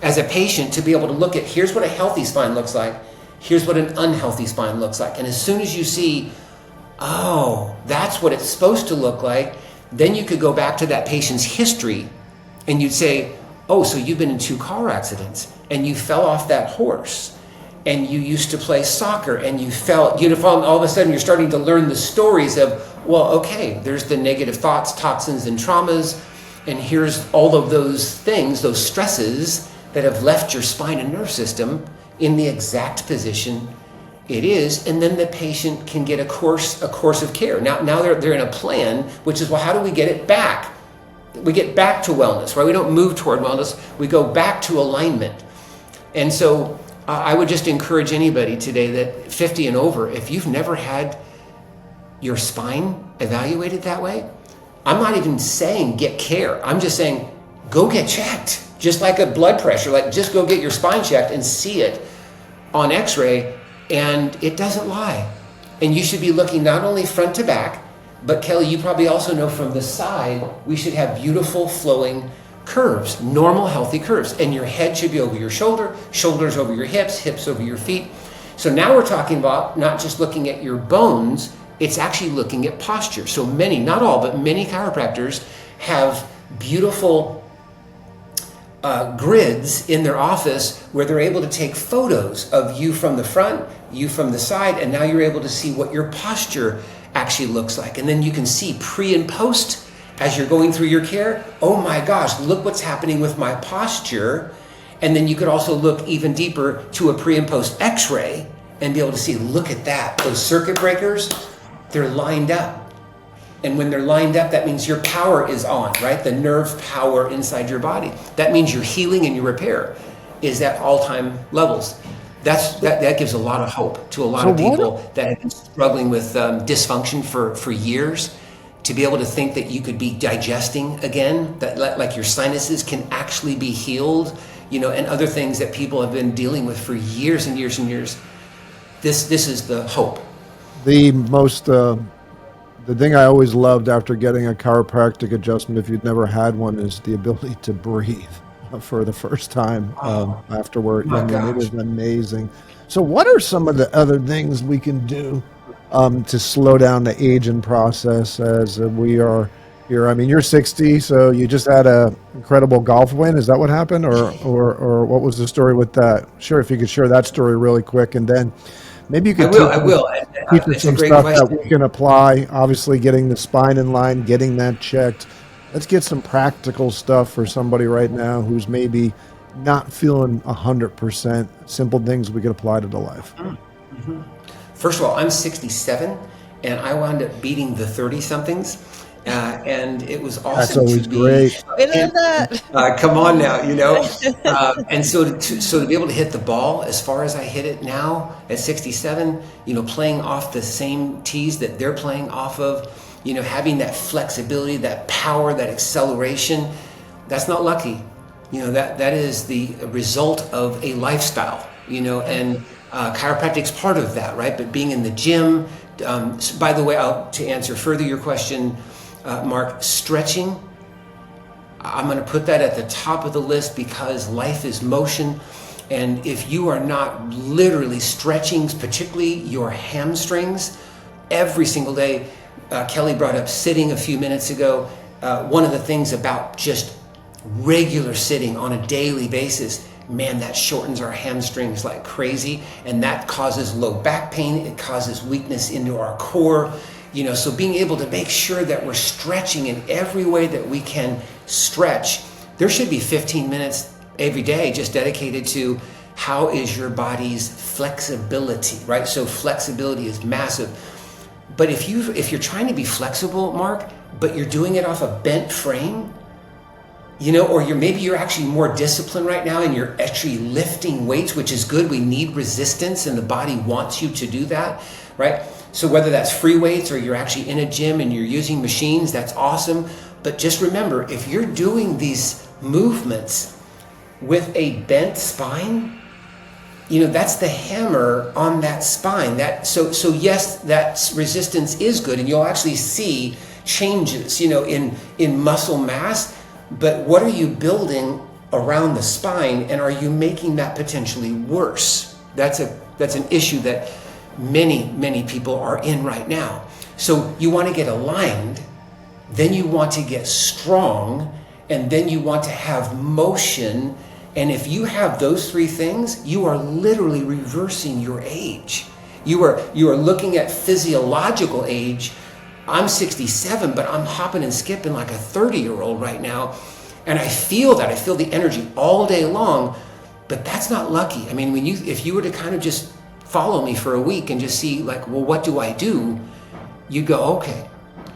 as a patient to be able to look at, here's what a healthy spine looks like, here's what an unhealthy spine looks like. And as soon as you see, oh, that's what it's supposed to look like, then you could go back to that patient's history and you'd say, oh, so you've been in 2 car accidents and you fell off that horse and you used to play soccer and you fell, all of a sudden you're starting to learn the stories of, well, okay, there's the negative thoughts, toxins, and traumas, and here's all of those things, those stresses that have left your spine and nerve system in the exact position it is, and then the patient can get a course of care. Now they're in a plan, which is, well, how do we get it back? We get back to wellness, right? We don't move toward wellness. We go back to alignment. And so I would just encourage anybody today that 50 and over, if you've never had your spine evaluated that way, I'm not even saying get care. I'm just saying go get checked. Just like a blood pressure, like just go get your spine checked and see it on x-ray. And it doesn't lie. And you should be looking not only front to back, but Kelly, you probably also know from the side, we should have beautiful flowing curves, normal, healthy curves. And your head should be over your shoulder, shoulders over your hips, hips over your feet. So now we're talking about not just looking at your bones, it's actually looking at posture. So many, not all, but many chiropractors have beautiful grids in their office where they're able to take photos of you from the front, you from the side, and now you're able to see what your posture actually looks like. And then you can see pre and post as you're going through your care. Oh my gosh, look what's happening with my posture. And then you could also look even deeper to a pre and post x-ray and be able to see, look at that. Those circuit breakers, they're lined up. And when they're lined up, that means your power is on, right? The nerve power inside your body. That means your healing and your repair is at all-time levels. That gives a lot of hope to a lot of people that have been struggling with dysfunction for years, to be able to think that you could be digesting again, that like your sinuses can actually be healed, and other things that people have been dealing with for years and years and years. This is the hope. The thing I always loved after getting a chiropractic adjustment, if you'd never had one, is the ability to breathe for the first time afterward. It is amazing. So what are some of the other things we can do to slow down the aging process as we are here? I mean, you're 60, so you just had a incredible golf win. Is that what happened? Or what was the story with that? Sure, if you could share that story really quick, and then maybe you could I will. teach us It's a some great stuff question. that we can apply. Obviously, getting the spine in line, getting that checked. Let's get some practical stuff for somebody right now who's maybe not feeling 100%. Simple things we could apply to the life. Mm-hmm. First of all, I'm 67, and I wound up beating the 30-somethings. And it was awesome. That's always great. We love that. Come on now, and so to be able to hit the ball as far as I hit it now at 67, playing off the same tees that they're playing off of, having that flexibility, that power, that acceleration, that's not lucky. That is the result of a lifestyle, and chiropractic's part of that, right? But being in the gym, by the way, to answer further your question, Mark, stretching, I'm going to put that at the top of the list because life is motion. And if you are not literally stretching, particularly your hamstrings, every single day, Kelly brought up sitting a few minutes ago. One of the things about just regular sitting on a daily basis, man, that shortens our hamstrings like crazy. And that causes low back pain. It causes weakness into our core. So being able to make sure that we're stretching in every way that we can stretch. There should be 15 minutes every day just dedicated to how is your body's flexibility, right? So flexibility is massive. But if you're trying to be flexible, Mark, but you're doing it off a bent frame, or you're actually more disciplined right now and you're actually lifting weights, which is good. We need resistance and the body wants you to do that, right? So whether that's free weights or you're actually in a gym and you're using machines, that's awesome. But just remember, if you're doing these movements with a bent spine, that's the hammer on that spine. So yes, that resistance is good, and you'll actually see changes, in muscle mass. But what are you building around the spine, and are you making that potentially worse? That's an issue that many people are in right now. So you want to get aligned, then you want to get strong, and then you want to have motion. And if you have those three things, you are literally reversing your age. You are looking at physiological age. I'm 67, but I'm hopping and skipping like a 30-year-old right now. And I feel that. I feel the energy all day long, but that's not lucky. I mean, if you were to kind of just follow me for a week and just see like, well, what do I do? You go, okay.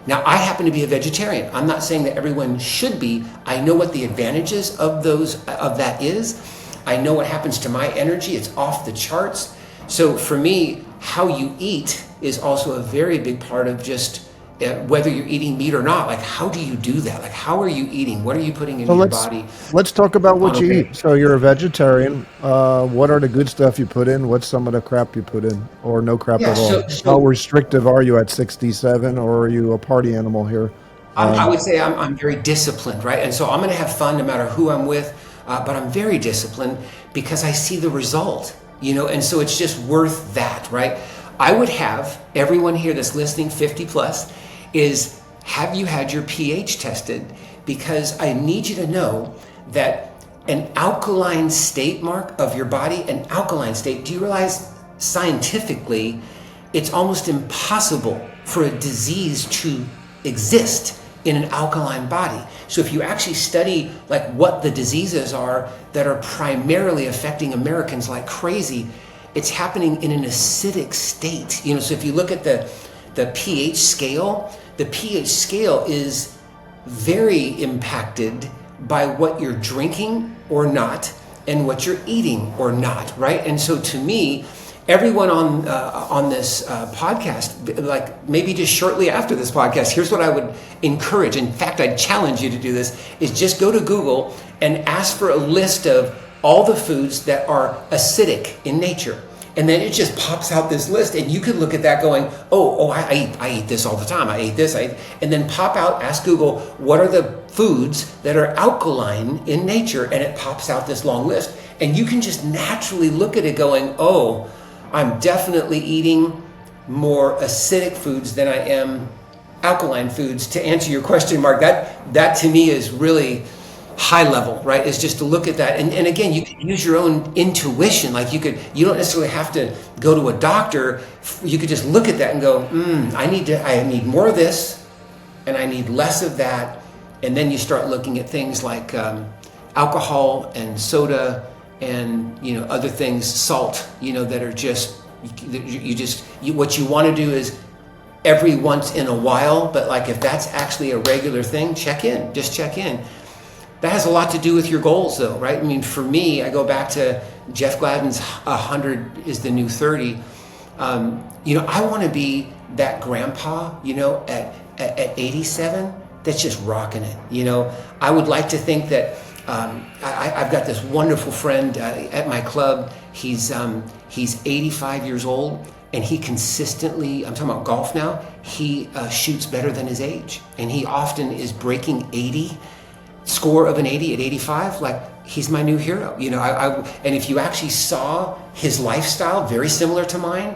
Now, I happen to be a vegetarian. I'm not saying that everyone should be. I know what the advantages of that is. I know what happens to my energy. It's off the charts. So for me, how you eat is also a very big part of just whether you're eating meat or not. Like, how do you do that? Like, how are you eating? What are you putting into So your let's body? let's talk about what you Okay. eat. So you're a vegetarian. What are the good stuff you put in? What's some of the crap you put in, or no crap Yeah. at all? How restrictive are you at 67, or are you a party animal here? I would say I'm very disciplined, right? And so I'm going to have fun no matter who I'm with, but I'm very disciplined because I see the result, and so it's just worth that, right? I would have everyone here that's listening, 50 plus, is have you had your pH tested? Because I need you to know that an alkaline state, Mark, of your body, an alkaline state, do you realize scientifically it's almost impossible for a disease to exist in an alkaline body? So if you actually study like what the diseases are that are primarily affecting Americans like crazy, it's happening in an acidic state. So if you look at the pH scale, the pH scale is very impacted by what you're drinking or not and what you're eating or not, right? And so to me, everyone on this podcast, like maybe just shortly after this podcast, here's what I would encourage. In fact, I'd challenge you to do this, is just go to Google and ask for a list of all the foods that are acidic in nature. And then it just pops out this list, and you could look at that going, I eat this all the time. I eat this, and then ask Google, what are the foods that are alkaline in nature? And it pops out this long list. And you can just naturally look at it going, oh, I'm definitely eating more acidic foods than I am alkaline foods. To answer your question, Mark, that to me is really high level, right? Is just to look at that. And again, you can use your own intuition. Like you don't necessarily have to go to a doctor. You could just look at that and go, I need more of this and I need less of that. And then you start looking at things like alcohol and soda and other things, salt, that are just what you want to do is every once in a while, but like if that's actually a regular thing, check in. That has a lot to do with your goals though, right? I mean, for me, I go back to Jeff Gladden's 100 is the new 30. I want to be that grandpa, at 87 that's just rocking it. I would like to think that I've got this wonderful friend at my club. He's 85 years old, and he consistently, I'm talking about golf now, he shoots better than his age. And he often is breaking 80, score of an 80 at 85. Like, he's my new hero. And if you actually saw his lifestyle, very similar to mine,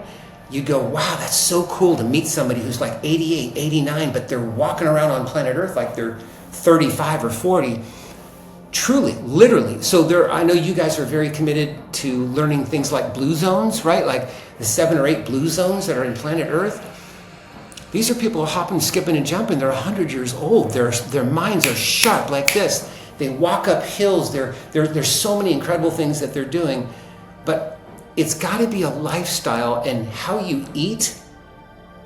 you'd go, wow, that's so cool to meet somebody who's like 88, 89, but they're walking around on planet Earth like they're 35 or 40. Truly, literally. So I know you guys are very committed to learning things like blue zones, right? Like the 7 or 8 blue zones that are in planet Earth. These are people hopping, skipping, and jumping. They're 100 years old. Their minds are sharp like this. They walk up hills. There's so many incredible things that they're doing. But it's got to be a lifestyle, and how you eat,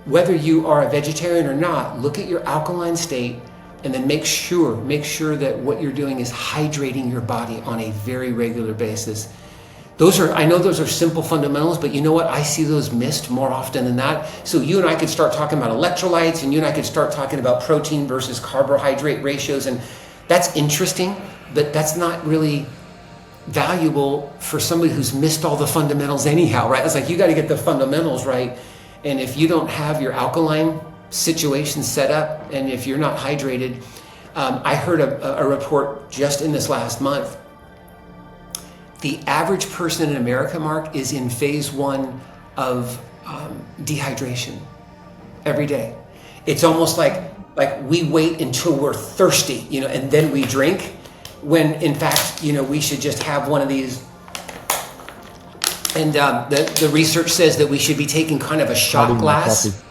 whether you are a vegetarian or not, look at your alkaline state. And then make sure that what you're doing is hydrating your body on a very regular basis. I know those are simple fundamentals, but you know what? I see those missed more often than that. So you and I could start talking about electrolytes, and you and I could start talking about protein versus carbohydrate ratios, and that's interesting, but that's not really valuable for somebody who's missed all the fundamentals anyhow, right? It's like you got to get the fundamentals right, and if you don't have your alkaline situation set up, and if you're not hydrated, I heard a report just in this last month. The average person in America, Mark, is in phase 1 of dehydration every day. It's almost like we wait until we're thirsty, and then we drink, when in fact, we should just have one of these. And the research says that we should be taking kind of a shot glass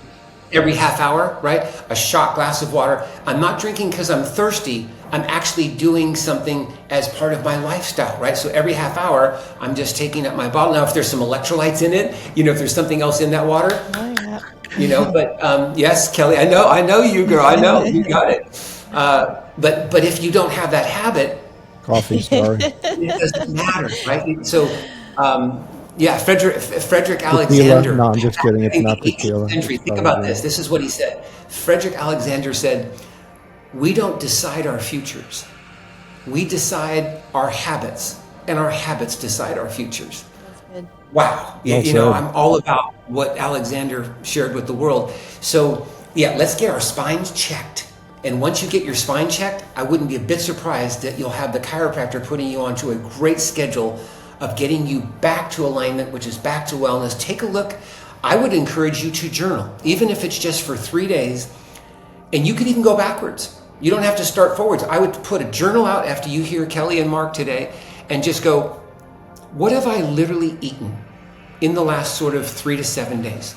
every half hour, right? A shot glass of water. I'm not drinking because I'm thirsty. I'm actually doing something as part of my lifestyle, right? So every half hour, I'm just taking up my bottle. Now, if there's some electrolytes in it, if there's something else in that water, but yes, Kelly, I know you, girl. I know you got it. But if you don't have that habit, coffee, sorry, it doesn't matter, right? So Yeah, Frederick Tequila? Alexander, No, I'm just back kidding. It's in the not 18th tequila. century. It's Think about probably this. This is what he said. Frederick Alexander said, "We don't decide our futures. We decide our habits, and our habits decide our futures." That's good. Wow. well You know, said. I'm all about what Alexander shared with the world. So, yeah, let's get our spines checked. And once you get your spine checked, I wouldn't be a bit surprised that you'll have the chiropractor putting you onto a great schedule of getting you back to alignment, which is back to wellness. Take a look. I would encourage you to journal, even if it's just for 3 days. And you could even go backwards. You don't have to start forwards. I would put a journal out after you hear Kelly and Mark today and just go, what have I literally eaten in the last sort of 3 to 7 days?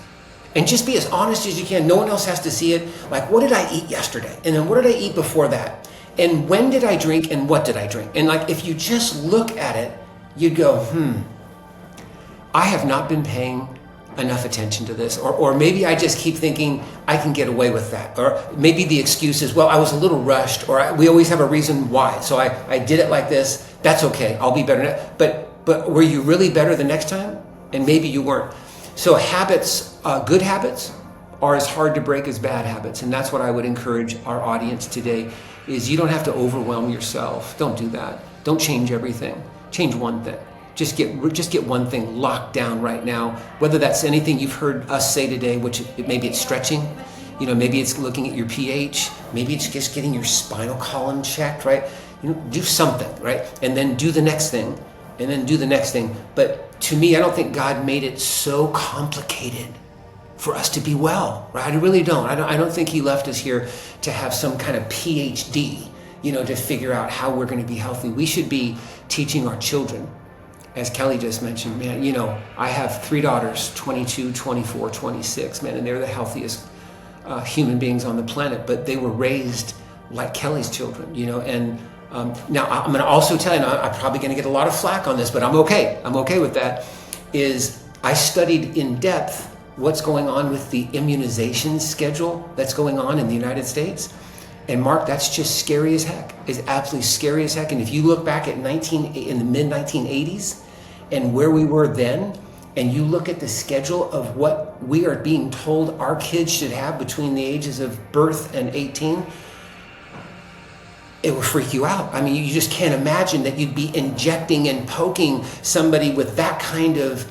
And just be as honest as you can. No one else has to see it. Like, what did I eat yesterday? And then what did I eat before that? And when did I drink and what did I drink? And like, if you just look at it, you'd go, I have not been paying enough attention to this. Or maybe I just keep thinking I can get away with that. Or maybe the excuse is, well, I was a little rushed, or we always have a reason why. So I did it like this. That's okay. I'll be better. But were you really better the next time? And maybe you weren't. So habits, good habits, are as hard to break as bad habits. And that's what I would encourage our audience today is you don't have to overwhelm yourself. Don't do that. Don't change everything. Change one thing. Just get one thing locked down right now. Whether that's anything you've heard us say today, which maybe it's stretching, maybe it's looking at your pH, maybe it's just getting your spinal column checked, right? Do something, right? And then do the next thing, and then do the next thing. But to me, I don't think God made it so complicated for us to be well, right? I really don't. I don't think he left us here to have some kind of PhD, to figure out how we're going to be healthy. We should be teaching our children. As Kelly just mentioned, man, I have 3 daughters, 22, 24, 26, man, and they're the healthiest human beings on the planet, but they were raised like Kelly's children, and now I'm going to also tell you, I'm probably going to get a lot of flack on this, but I'm okay with that, is I studied in depth what's going on with the immunization schedule that's going on in the United States. And Mark, that's just scary as heck. It's absolutely scary as heck. And if you look back at in the mid-1980s and where we were then, and you look at the schedule of what we are being told our kids should have between the ages of birth and 18, it will freak you out. I mean, you just can't imagine that you'd be injecting and poking somebody with that kind of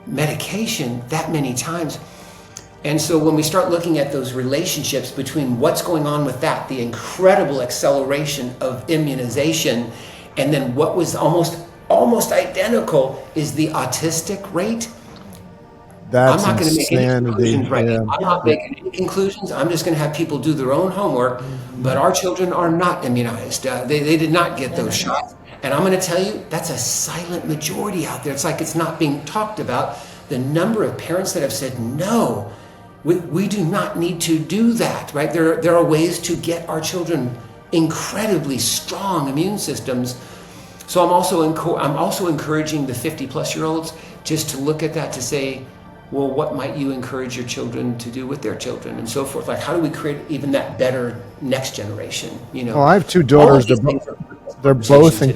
medication that many times. And so when we start looking at those relationships between what's going on with that, the incredible acceleration of immunization, and then what was almost identical is the autistic rate. That's I'm not going to make any conclusions right now. I'm not Yeah. making any conclusions. I'm just going to have people do their own homework. But our children are not immunized. They did not get those shots. And I'm going to tell you, that's a silent majority out there. It's like it's not being talked about. The number of parents that have said, no, we do not need to do that, right? There are ways to get our children incredibly strong immune systems. So I'm also encouraging the 50-plus-year-olds just to look at that to say, well, what might you encourage your children to do with their children and so forth? Like, how do we create even that better next generation? Well, I have 2 daughters. They're both in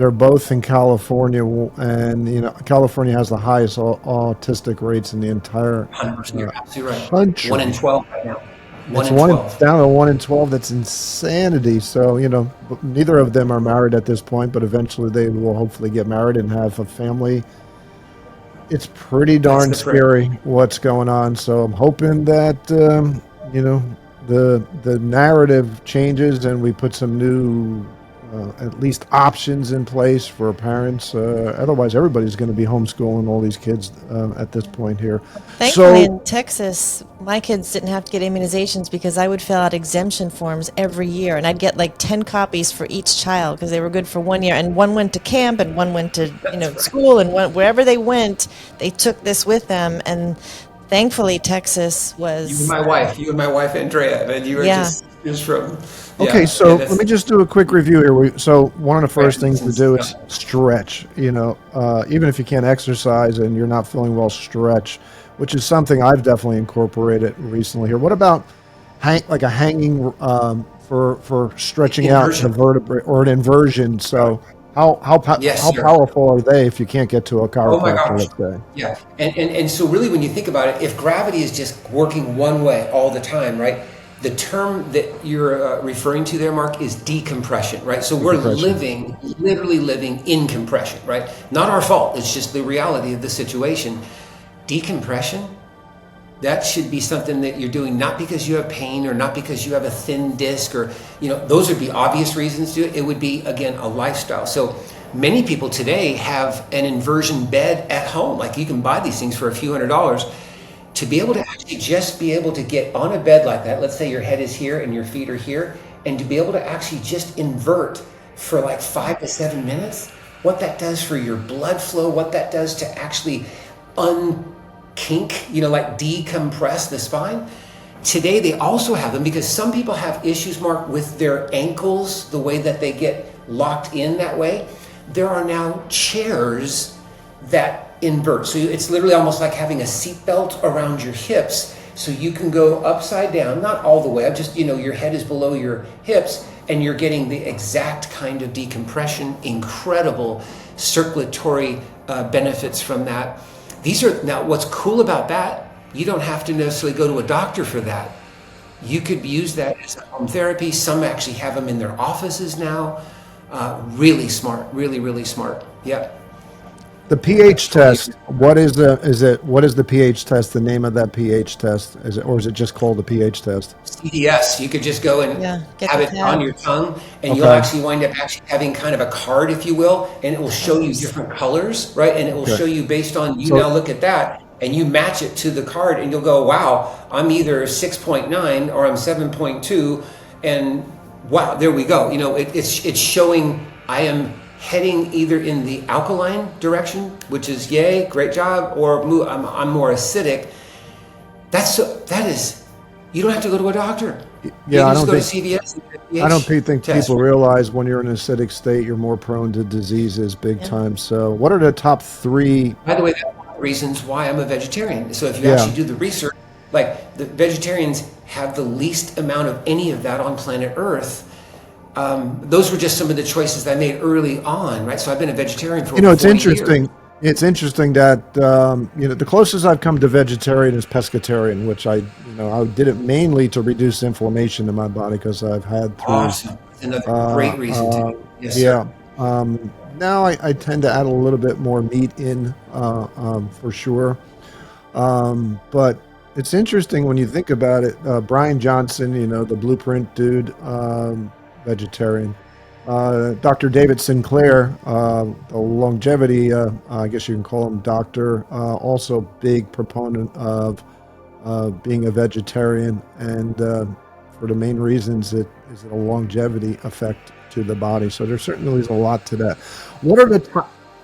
They're both in California, and California has the highest autistic rates in the entire 100%, you're absolutely right. country. 1 in 12 right now. It's 1 down to 1 in 12. That's insanity. So neither of them are married at this point, but eventually they will hopefully get married and have a family. It's pretty darn scary what's going on. So I'm hoping that the narrative changes and we put some new at least options in place for parents. Otherwise, everybody's going to be homeschooling all these kids at this point here. Thankfully, in Texas, my kids didn't have to get immunizations because I would fill out exemption forms every year, and I'd get like 10 copies for each child because they were good for 1 year. And one went to camp, and one went to school, and wherever they went, they took this with them. And thankfully, Texas was. You and my wife Andrea, and you were just from. Okay, so let me just do a quick review here. So one of the first things to do is stretch. Even if you can't exercise and you're not feeling well, stretch, which is something I've definitely incorporated recently here. What about like a hanging for stretching out the vertebrae or an inversion? So Yes, how sir. powerful are they if you can't get to a Oh my chiropractor, gosh. let's say? Yeah. And so really when you think about it, if gravity is just working one way all the time, right? The term that you're referring to there, Mark, is decompression, right? So we're Decompression. literally living in compression, right? Not our fault. It's just the reality of the situation. Decompression, that should be something that you're doing not because you have pain or not because you have a thin disc or, those would be obvious reasons to do it. It would be, again, a lifestyle. So many people today have an inversion bed at home. Like you can buy these things for a few $100s. To be able to actually just be able to get on a bed like that, let's say your head is here and your feet are here, and to be able to actually just invert for like 5 to 7 minutes, what that does for your blood flow, what that does to actually unkink, like decompress the spine. Today they also have them because some people have issues, Mark, with their ankles, the way that they get locked in that way. There are now chairs that invert. So it's literally almost like having a seatbelt around your hips. So you can go upside down, not all the way up, just, your head is below your hips and you're getting the exact kind of decompression, incredible circulatory benefits from that. Now what's cool about that, you don't have to necessarily go to a doctor for that. You could use that as a home therapy. Some actually have them in their offices now. Really smart, really, really smart. Yeah. The pH test, what is the pH test, the name of that pH test? Or is it just called the pH test? CDS, you could just go and Yeah, get have the it on tab. your tongue, and you'll Okay. actually wind up actually having kind of a card, if you will, and it will show you different colors, right? And it will Okay. show you based on, So, now look at that, and you match it to the card, and you'll go, wow, I'm either 6.9 or I'm 7.2, and wow, there we go. It's showing I am heading either in the alkaline direction, which is yay, great job, or I'm more acidic. That is, you don't have to go to a doctor. You yeah, can just go to CVS and get a I don't pH think test. people realize when you're in an acidic state, you're more prone to diseases big Yeah. time. So what are the top three? By the way, that's one of the reasons why I'm a vegetarian. So if you Yeah. actually do the research, like the vegetarians have the least amount of any of that on planet Earth. Those were just some of the choices that I made early on, right? So I've been a vegetarian for over It's 40 years. interesting. It's interesting that the closest I've come to vegetarian is pescatarian, which I did it mainly to reduce inflammation in my body because I've had through. Awesome. Another great reason to do. Yes, sir. Yeah. Now I tend to add a little bit more meat in for sure. But it's interesting when you think about it. Brian Johnson, the Blueprint dude, vegetarian. Dr. David Sinclair, the longevity, I guess you can call him doctor, also big proponent of being a vegetarian, and for the main reasons it is a longevity effect to the body. So there certainly is a lot to that.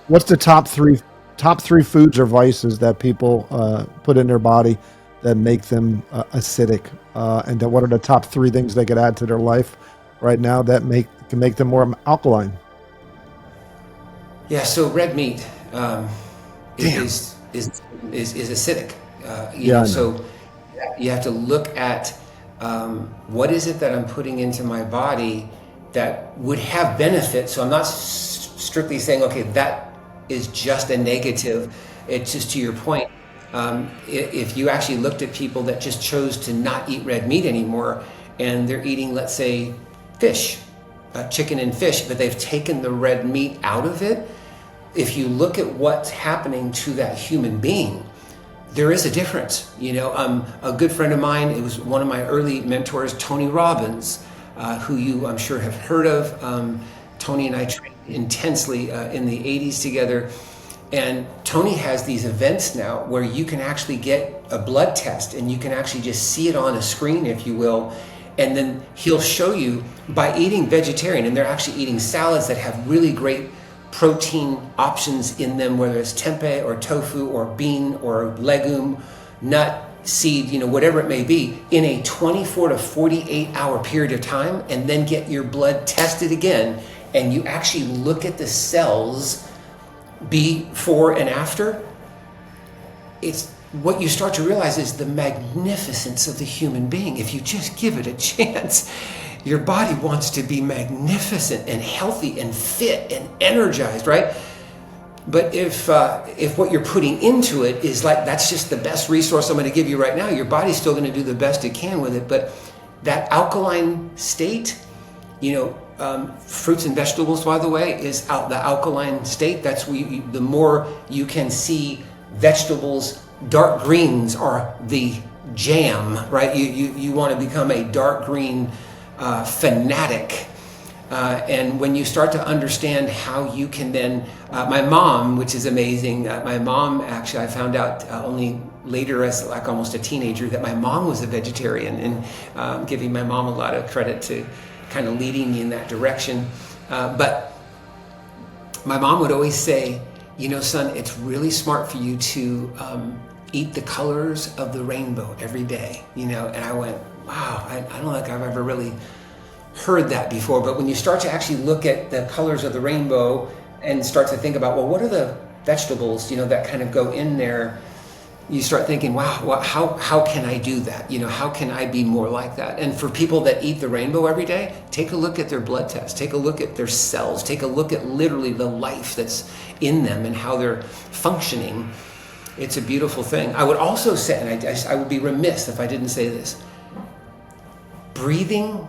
What's the top three foods or vices that people put in their body that make them acidic, and then what are the top three things they could add to their life right now that can make them more alkaline? Yeah, so red meat Damn. is acidic. Yeah, I know. So you have to look at what is it that I'm putting into my body that would have benefit. So I'm not strictly saying, okay, that is just a negative. It's just to your point. If you actually looked at people that just chose to not eat red meat anymore, and they're eating, let's say, fish, chicken and fish, but they've taken the red meat out of it, if you look at what's happening to that human being, there is a difference. A good friend of mine, it was one of my early mentors, Tony Robbins, who you, I'm sure, have heard of. Tony and I trained intensely in the 80s together. And Tony has these events now where you can actually get a blood test and you can actually just see it on a screen, if you will. And then he'll show you by eating vegetarian, and they're actually eating salads that have really great protein options in them, whether it's tempeh or tofu or bean or legume, nut, seed, whatever it may be, in a 24 to 48 hour period of time, and then get your blood tested again. And you actually look at the cells before and after. It's what you start to realize is the magnificence of the human being if you just give it a chance. your body wants to be magnificent and healthy and fit and energized, right? But if what you're putting into it is like, that's just the best resource I'm going to give you right now, your body's still going to do the best it can with it. But that alkaline state, fruits and vegetables, by the way, is the alkaline state. That's where the more you can see vegetables, dark greens are the jam, right? You want to become a dark green fanatic. And when you start to understand how you can then, my mom, which is amazing, my mom actually, I found out only later as like almost a teenager that my mom was a vegetarian, and giving my mom a lot of credit to kind of leading me in that direction. But my mom would always say, son, it's really smart for you to eat the colors of the rainbow every day, and I went, wow, I don't think I've ever really heard that before. But when you start to actually look at the colors of the rainbow and start to think about, well, what are the vegetables, that kind of go in there, you start thinking, wow, well, how can I do that? How can I be more like that? And for people that eat the rainbow every day, take a look at their blood test, take a look at their cells, take a look at literally the life that's in them and how they're functioning. It's a beautiful thing. I would also say, and I would be remiss if I didn't say this, breathing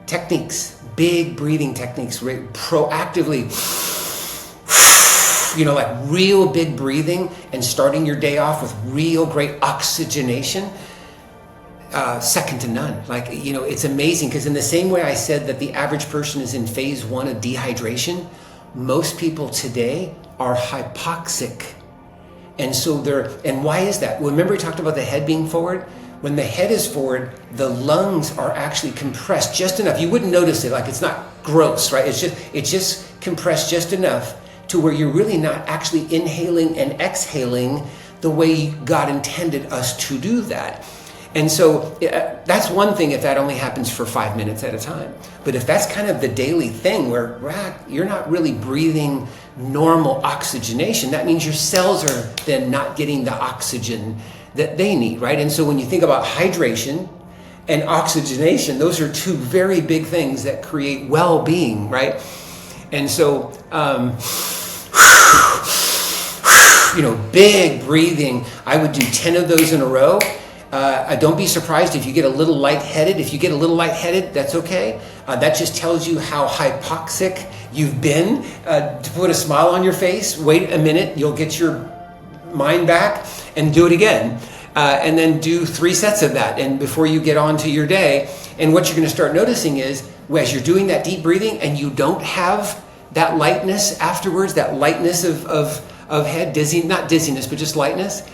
techniques, big breathing techniques, proactively, like real big breathing and starting your day off with real great oxygenation, second to none. Like, it's amazing, because in the same way I said that the average person is in phase 1 of dehydration, most people today are hypoxic. And so and why is that? Remember we talked about the head being forward? When the head is forward, the lungs are actually compressed just enough. You wouldn't notice it, like it's not gross, right? It's just compressed just enough to where you're really not actually inhaling and exhaling the way God intended us to do that. And so that's one thing if that only happens for 5 minutes at a time. But if that's kind of the daily thing where you're not really breathing normal oxygenation, that means your cells are then not getting the oxygen that they need, right? And so when you think about hydration and oxygenation, those are two very big things that create well-being, right? And so, big breathing, I would do 10 of those in a row. Don't be surprised if you get a little lightheaded. If you get a little lightheaded, that's okay. That just tells you how hypoxic you've been. To put a smile on your face, wait a minute, you'll get your mind back and do it again. And then do 3 sets of that, and before you get on to your day. And what you're going to start noticing is, as you're doing that deep breathing and you don't have that lightness afterwards, that lightness of head, not dizziness, but just lightness,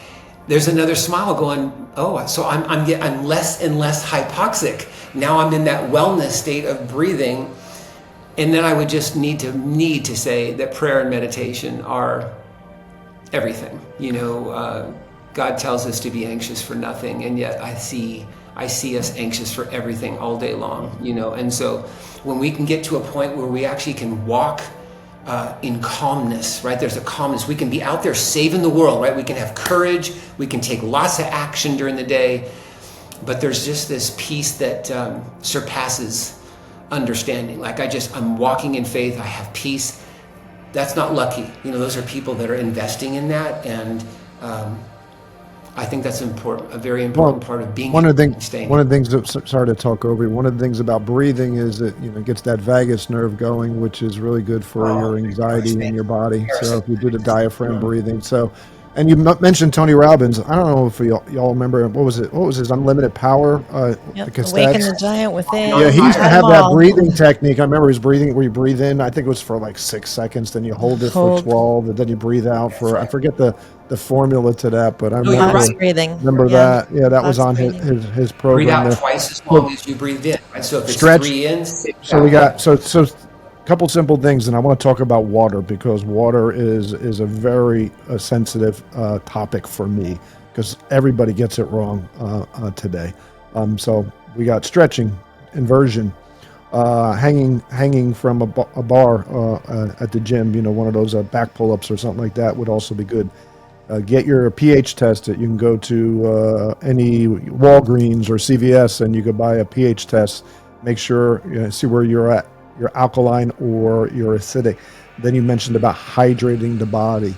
there's another smile going, oh, so I'm less and less hypoxic. Now I'm in that wellness state of breathing. And then I would just need to say that prayer and meditation are everything. God tells us to be anxious for nothing, and yet I see us anxious for everything all day long, And so when we can get to a point where we actually can walk in calmness, right? There's a calmness. We can be out there saving the world, right? We can have courage. We can take lots of action during the day, but there's just this peace that surpasses understanding. Like I'm walking in faith. I have peace. That's not lucky. Those are people that are investing in that, and I think that's important, a very important part of being. One of the things that, sorry to talk over you. One of the things about breathing is that it gets that vagus nerve going, which is really good for your anxiety in your body. So if you do the diaphragm breathing, and you mentioned Tony Robbins. I don't know if y'all remember, what was it? What was his Unlimited Power? Awaken the Giant Within. Yeah, he used to have that breathing technique. I remember his breathing where you breathe in. I think it was for like 6 seconds. Then you hold it for 12. And then you breathe out for. I forget the formula to that, but I remember that. Yeah, that was on his program. Breathe out twice as long as you breathed in. Right? So if it's stretch, 3 in, so we got so. Couple simple things, and I want to talk about water, because water is a very sensitive topic for me, because everybody gets it wrong today. So we got stretching, inversion, hanging from a bar at the gym. One of those back pull-ups or something like that would also be good. Get your pH tested. You can go to any Walgreens or CVS, and you could buy a pH test. make sure, see where you're at, you're alkaline or you're acidic. Then you mentioned about hydrating the body.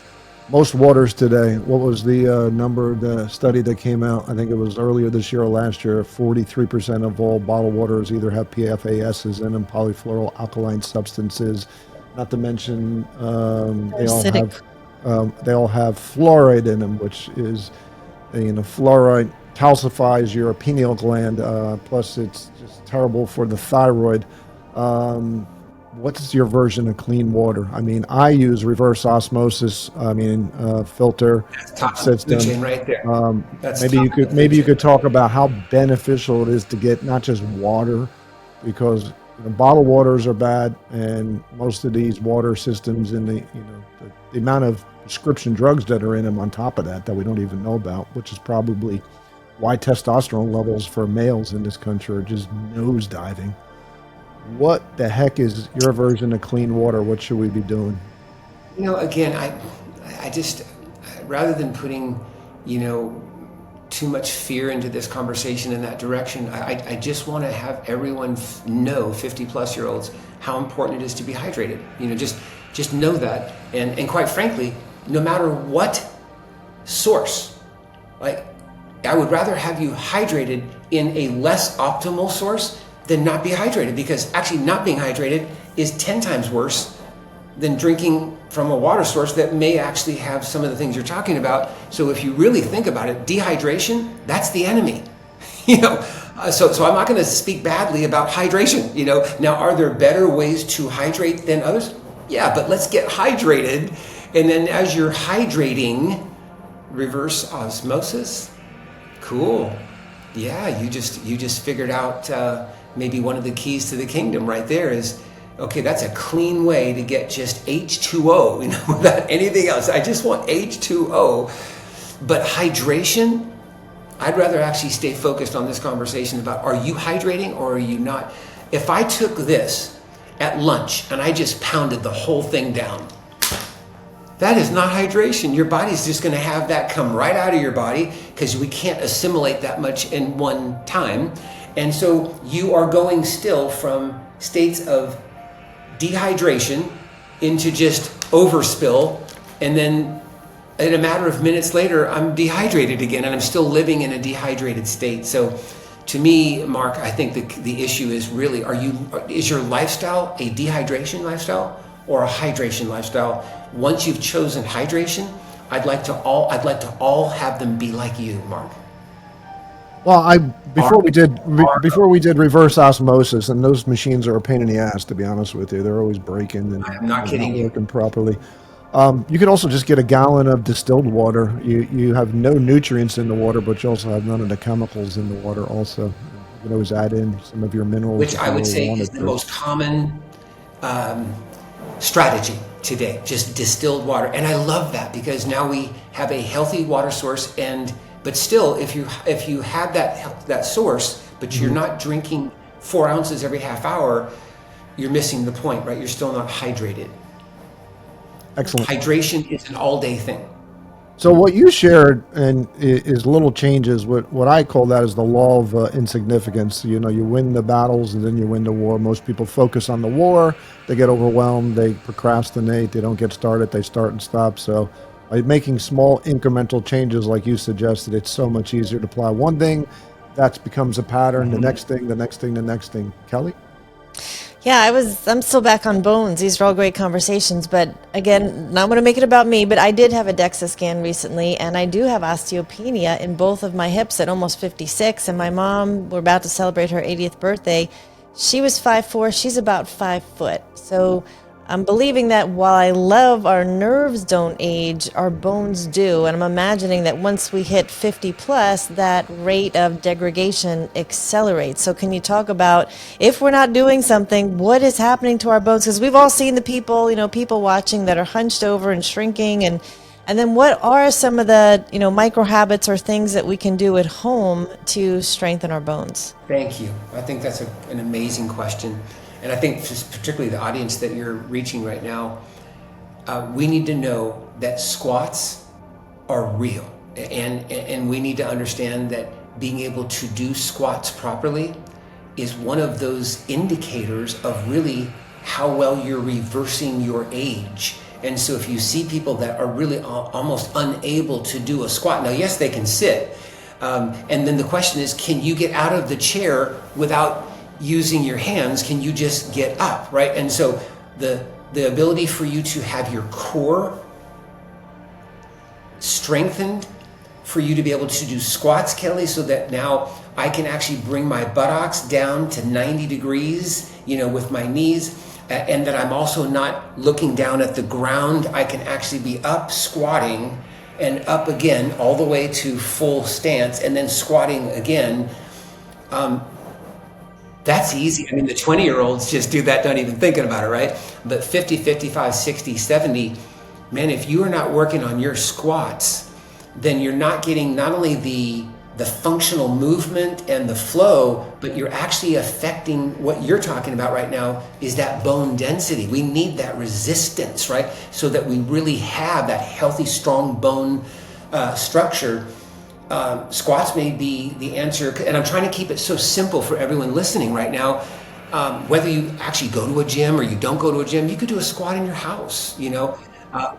Most waters today, what was the number, the study that came out? I think it was earlier this year or last year, 43% of all bottled waters either have PFASs in them, polyfluoral alkaline substances, not to mention Acidic. they all have fluoride in them, which is, fluoride calcifies your pineal gland. Plus, it's just terrible for the thyroid. What's your version of clean water? I mean, I use reverse osmosis. Filter That's top of the food system. chain right there. That's Maybe top you of the could food maybe you chain. could talk about how beneficial it is to get not just water, because bottled waters are bad, and most of these water systems and the amount of prescription drugs that are in them on top of that we don't even know about, which is probably why testosterone levels for males in this country are just nosediving. What the heck is your version of clean water? What should we be doing? Again, I just, rather than putting, too much fear into this conversation in that direction, I just want to have everyone know, 50 plus year olds, how important it is to be hydrated. Just know that. And quite frankly, no matter what source, like, I would rather have you hydrated in a less optimal source than not be hydrated, because actually not being hydrated is 10 times worse than drinking from a water source that may actually have some of the things you're talking about. So if you really think about it, dehydration, that's the enemy. So I'm not going to speak badly about hydration. Now, are there better ways to hydrate than others? Yeah, but let's get hydrated. And then as you're hydrating, reverse osmosis. Cool. Yeah, you just figured out maybe one of the keys to the kingdom right there is, okay, that's a clean way to get just H2O, without anything else. I just want H2O. But hydration, I'd rather actually stay focused on this conversation about, are you hydrating or are you not? If I took this at lunch and I just pounded the whole thing down, that is not hydration. Your body's just going to have that come right out of your body because we can't assimilate that much in one time. And so you are going still from states of dehydration into just overspill. And then in a matter of minutes later, I'm dehydrated again and I'm still living in a dehydrated state. So to me, Mark, I think the issue is really, is your lifestyle a dehydration lifestyle or a hydration lifestyle? Once you've chosen hydration, I'd like to all have them be like you, Mark. Well, before we did reverse osmosis, and those machines are a pain in the ass, to be honest with you. They're always breaking and I'm not kidding you. working properly. You can also just get a gallon of distilled water. You have no nutrients in the water, but you also have none of the chemicals in the water. Also, you can always add in some of your minerals, which I would say is the most common strategy today, just distilled water. And I love that because now we have a healthy water source, but still, if you have that source, but you're not drinking 4 ounces every half hour, you're missing the point, right? You're still not hydrated. Excellent. Hydration is an all-day thing. So what you shared is little changes. What I call that is the law of insignificance. You win the battles and then you win the war. Most people focus on the war. They get overwhelmed. They procrastinate. They don't get started. They start and stop. So by making small incremental changes like you suggested, it's so much easier to apply one thing. That becomes a pattern. The next thing, the next thing, the next thing. Kelly? Yeah, I'm still back on bones. These are all great conversations, but again, not going to make it about me, but I did have a DEXA scan recently, and I do have osteopenia in both of my hips at almost 56, and my mom, we're about to celebrate her 80th birthday. She was 5'4", she's about 5 foot. So I'm believing that while I love our nerves don't age, our bones do. And I'm imagining that once we hit 50 plus, that rate of degradation accelerates. So can you talk about, if we're not doing something, what is happening to our bones? Because we've all seen the people watching that are hunched over and shrinking. And then what are some of the, micro habits or things that we can do at home to strengthen our bones? Thank you. I think that's an amazing question. And I think just particularly the audience that you're reaching right now, we need to know that squats are real. And we need to understand that being able to do squats properly is one of those indicators of really how well you're reversing your age. And so if you see people that are really almost unable to do a squat, now yes, they can sit. And then the question is, can you get out of the chair without using your hands? Can you just get up, right? And so the ability for you to have your core strengthened, for you to be able to do squats, Kelly, so that now I can actually bring my buttocks down to 90 degrees, with my knees, and that I'm also not looking down at the ground. I can actually be up squatting and up again all the way to full stance and then squatting again. That's easy. I mean, the 20-year-olds just do that, don't even thinking about it, right? But 50, 55, 60, 70, man, if you are not working on your squats, then you're not getting not only the functional movement and the flow, but you're actually affecting what you're talking about right now is that bone density. We need that resistance, right? So that we really have that healthy, strong bone structure. Squats may be the answer, and I'm trying to keep it so simple for everyone listening right now. Whether you actually go to a gym or you don't go to a gym, you could do a squat in your house,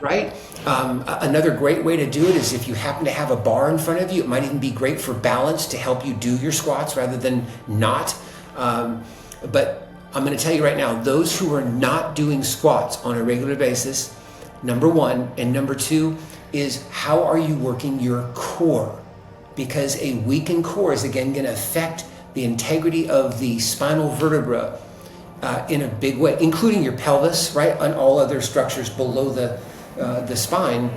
right? Another great way to do it is if you happen to have a bar in front of you. It might even be great for balance to help you do your squats rather than not. But I'm going to tell you right now, those who are not doing squats on a regular basis, number one, and number two is how are you working your core? Because a weakened core is again going to affect the integrity of the spinal vertebra in a big way, including your pelvis, right, and all other structures below the spine.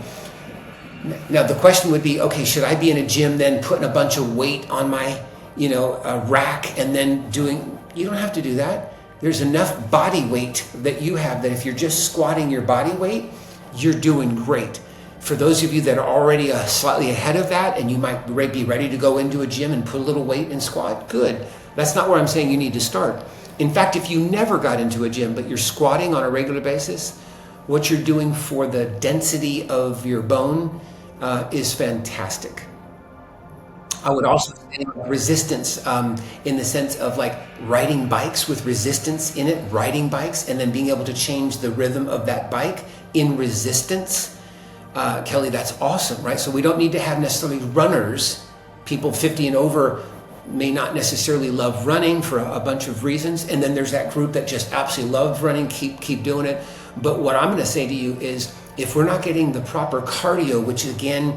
Now the question would be, okay, should I be in a gym then putting a bunch of weight on my, rack and then doing? You don't have to do that. There's enough body weight that you have that if you're just squatting your body weight, you're doing great. For those of you that are already slightly ahead of that and you might be ready to go into a gym and put a little weight and squat, good. That's not where I'm saying you need to start. In fact, if you never got into a gym, but you're squatting on a regular basis, what you're doing for the density of your bone is fantastic. I would also say resistance in the sense of like riding bikes with resistance in it, riding bikes, and then being able to change the rhythm of that bike in resistance. Kelly, that's awesome, right? So we don't need to have necessarily runners. People 50 and over may not necessarily love running for a bunch of reasons. And then there's that group that just absolutely loves running, keep doing it. But what I'm going to say to you is if we're not getting the proper cardio, which again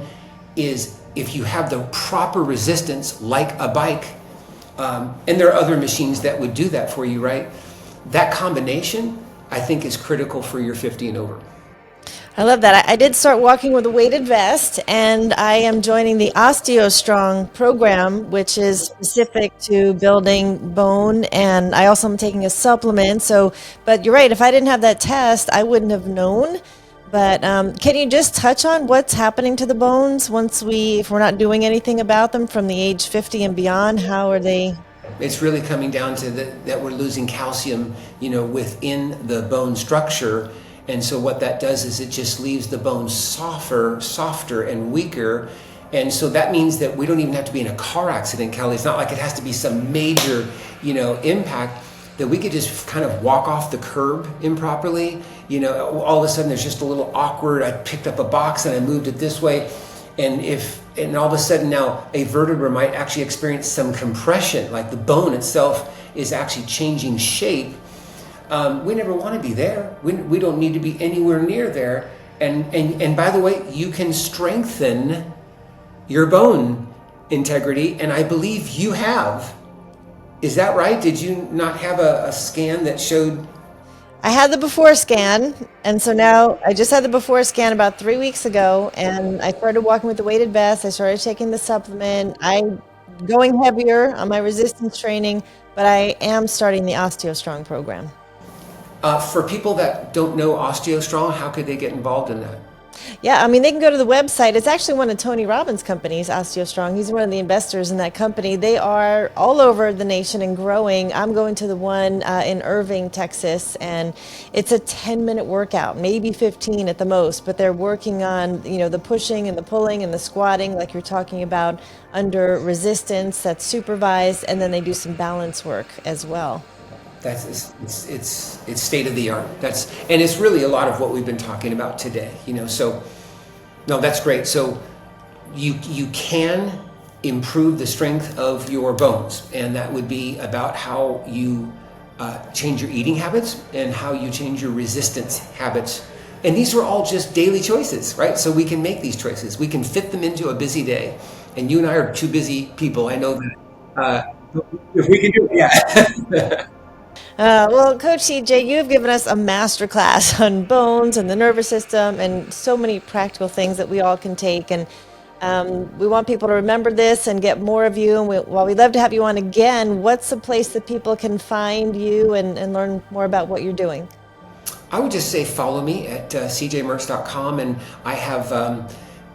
is if you have the proper resistance like a bike, and there are other machines that would do that for you, right? That combination, I think, is critical for your 50 and over. I love that. I did start walking with a weighted vest, and I am joining the OsteoStrong program, which is specific to building bone. And I also am taking a supplement. But you're right. If I didn't have that test, I wouldn't have known. But can you just touch on what's happening to the bones if we're not doing anything about them from the age 50 and beyond? How are they? It's really coming down to that we're losing calcium, within the bone structure. And so what that does is it just leaves the bone softer and weaker. And so that means that we don't even have to be in a car accident, Kelly. It's not like it has to be some major, impact, that we could just kind of walk off the curb improperly. All of a sudden there's just a little awkward, I picked up a box and I moved it this way. And all of a sudden now a vertebra might actually experience some compression, like the bone itself is actually changing shape. We never want to be there. We don't need to be anywhere near there. And by the way, you can strengthen your bone integrity, and I believe you have. Is that right? Did you not have a scan that showed? I had the before scan, and so now I just had the before scan about 3 weeks ago, and I started walking with the weighted vest. I started taking the supplement. I'm going heavier on my resistance training, but I am starting the OsteoStrong program. For people that don't know OsteoStrong, how could they get involved in that? Yeah, I mean, they can go to the website. It's actually one of Tony Robbins' companies, OsteoStrong. He's one of the investors in that company. They are all over the nation and growing. I'm going to the one in Irving, Texas, and it's a 10-minute workout, maybe 15 at the most, but they're working on, the pushing and the pulling and the squatting, like you're talking about, under resistance that's supervised, and then they do some balance work as well. It's state of the art. And it's really a lot of what we've been talking about today. So no, that's great. So you can improve the strength of your bones, and that would be about how you change your eating habits and how you change your resistance habits. And these are all just daily choices, right? So we can make these choices. We can fit them into a busy day. And you and I are two busy people. I know that. If we can do it, yeah. Well, Coach CJ, you've given us a master class on bones and the nervous system and so many practical things that we all can take. And we want people to remember this and get more of you. And while we'd love to have you on again, what's the place that people can find you and learn more about what you're doing? I would just say follow me at cjmertz.com, and I have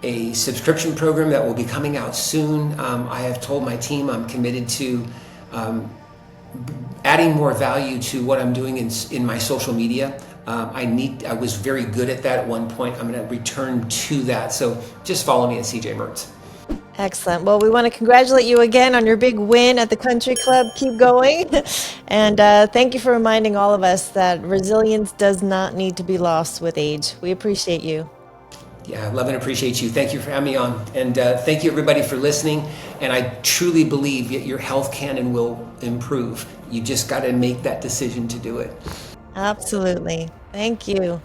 a subscription program that will be coming out soon. I have told my team I'm committed to adding more value to what I'm doing in my social media. I was very good at that at one point. I'm going to return to that. So just follow me at CJ Mertz. Excellent. Well, we want to congratulate you again on your big win at the country club. Keep going. And thank you for reminding all of us that resilience does not need to be lost with age. We appreciate you. Yeah, I love and appreciate you. Thank you for having me on. And thank you, everybody, for listening. And I truly believe that your health can and will improve. You just got to make that decision to do it. Absolutely. Thank you.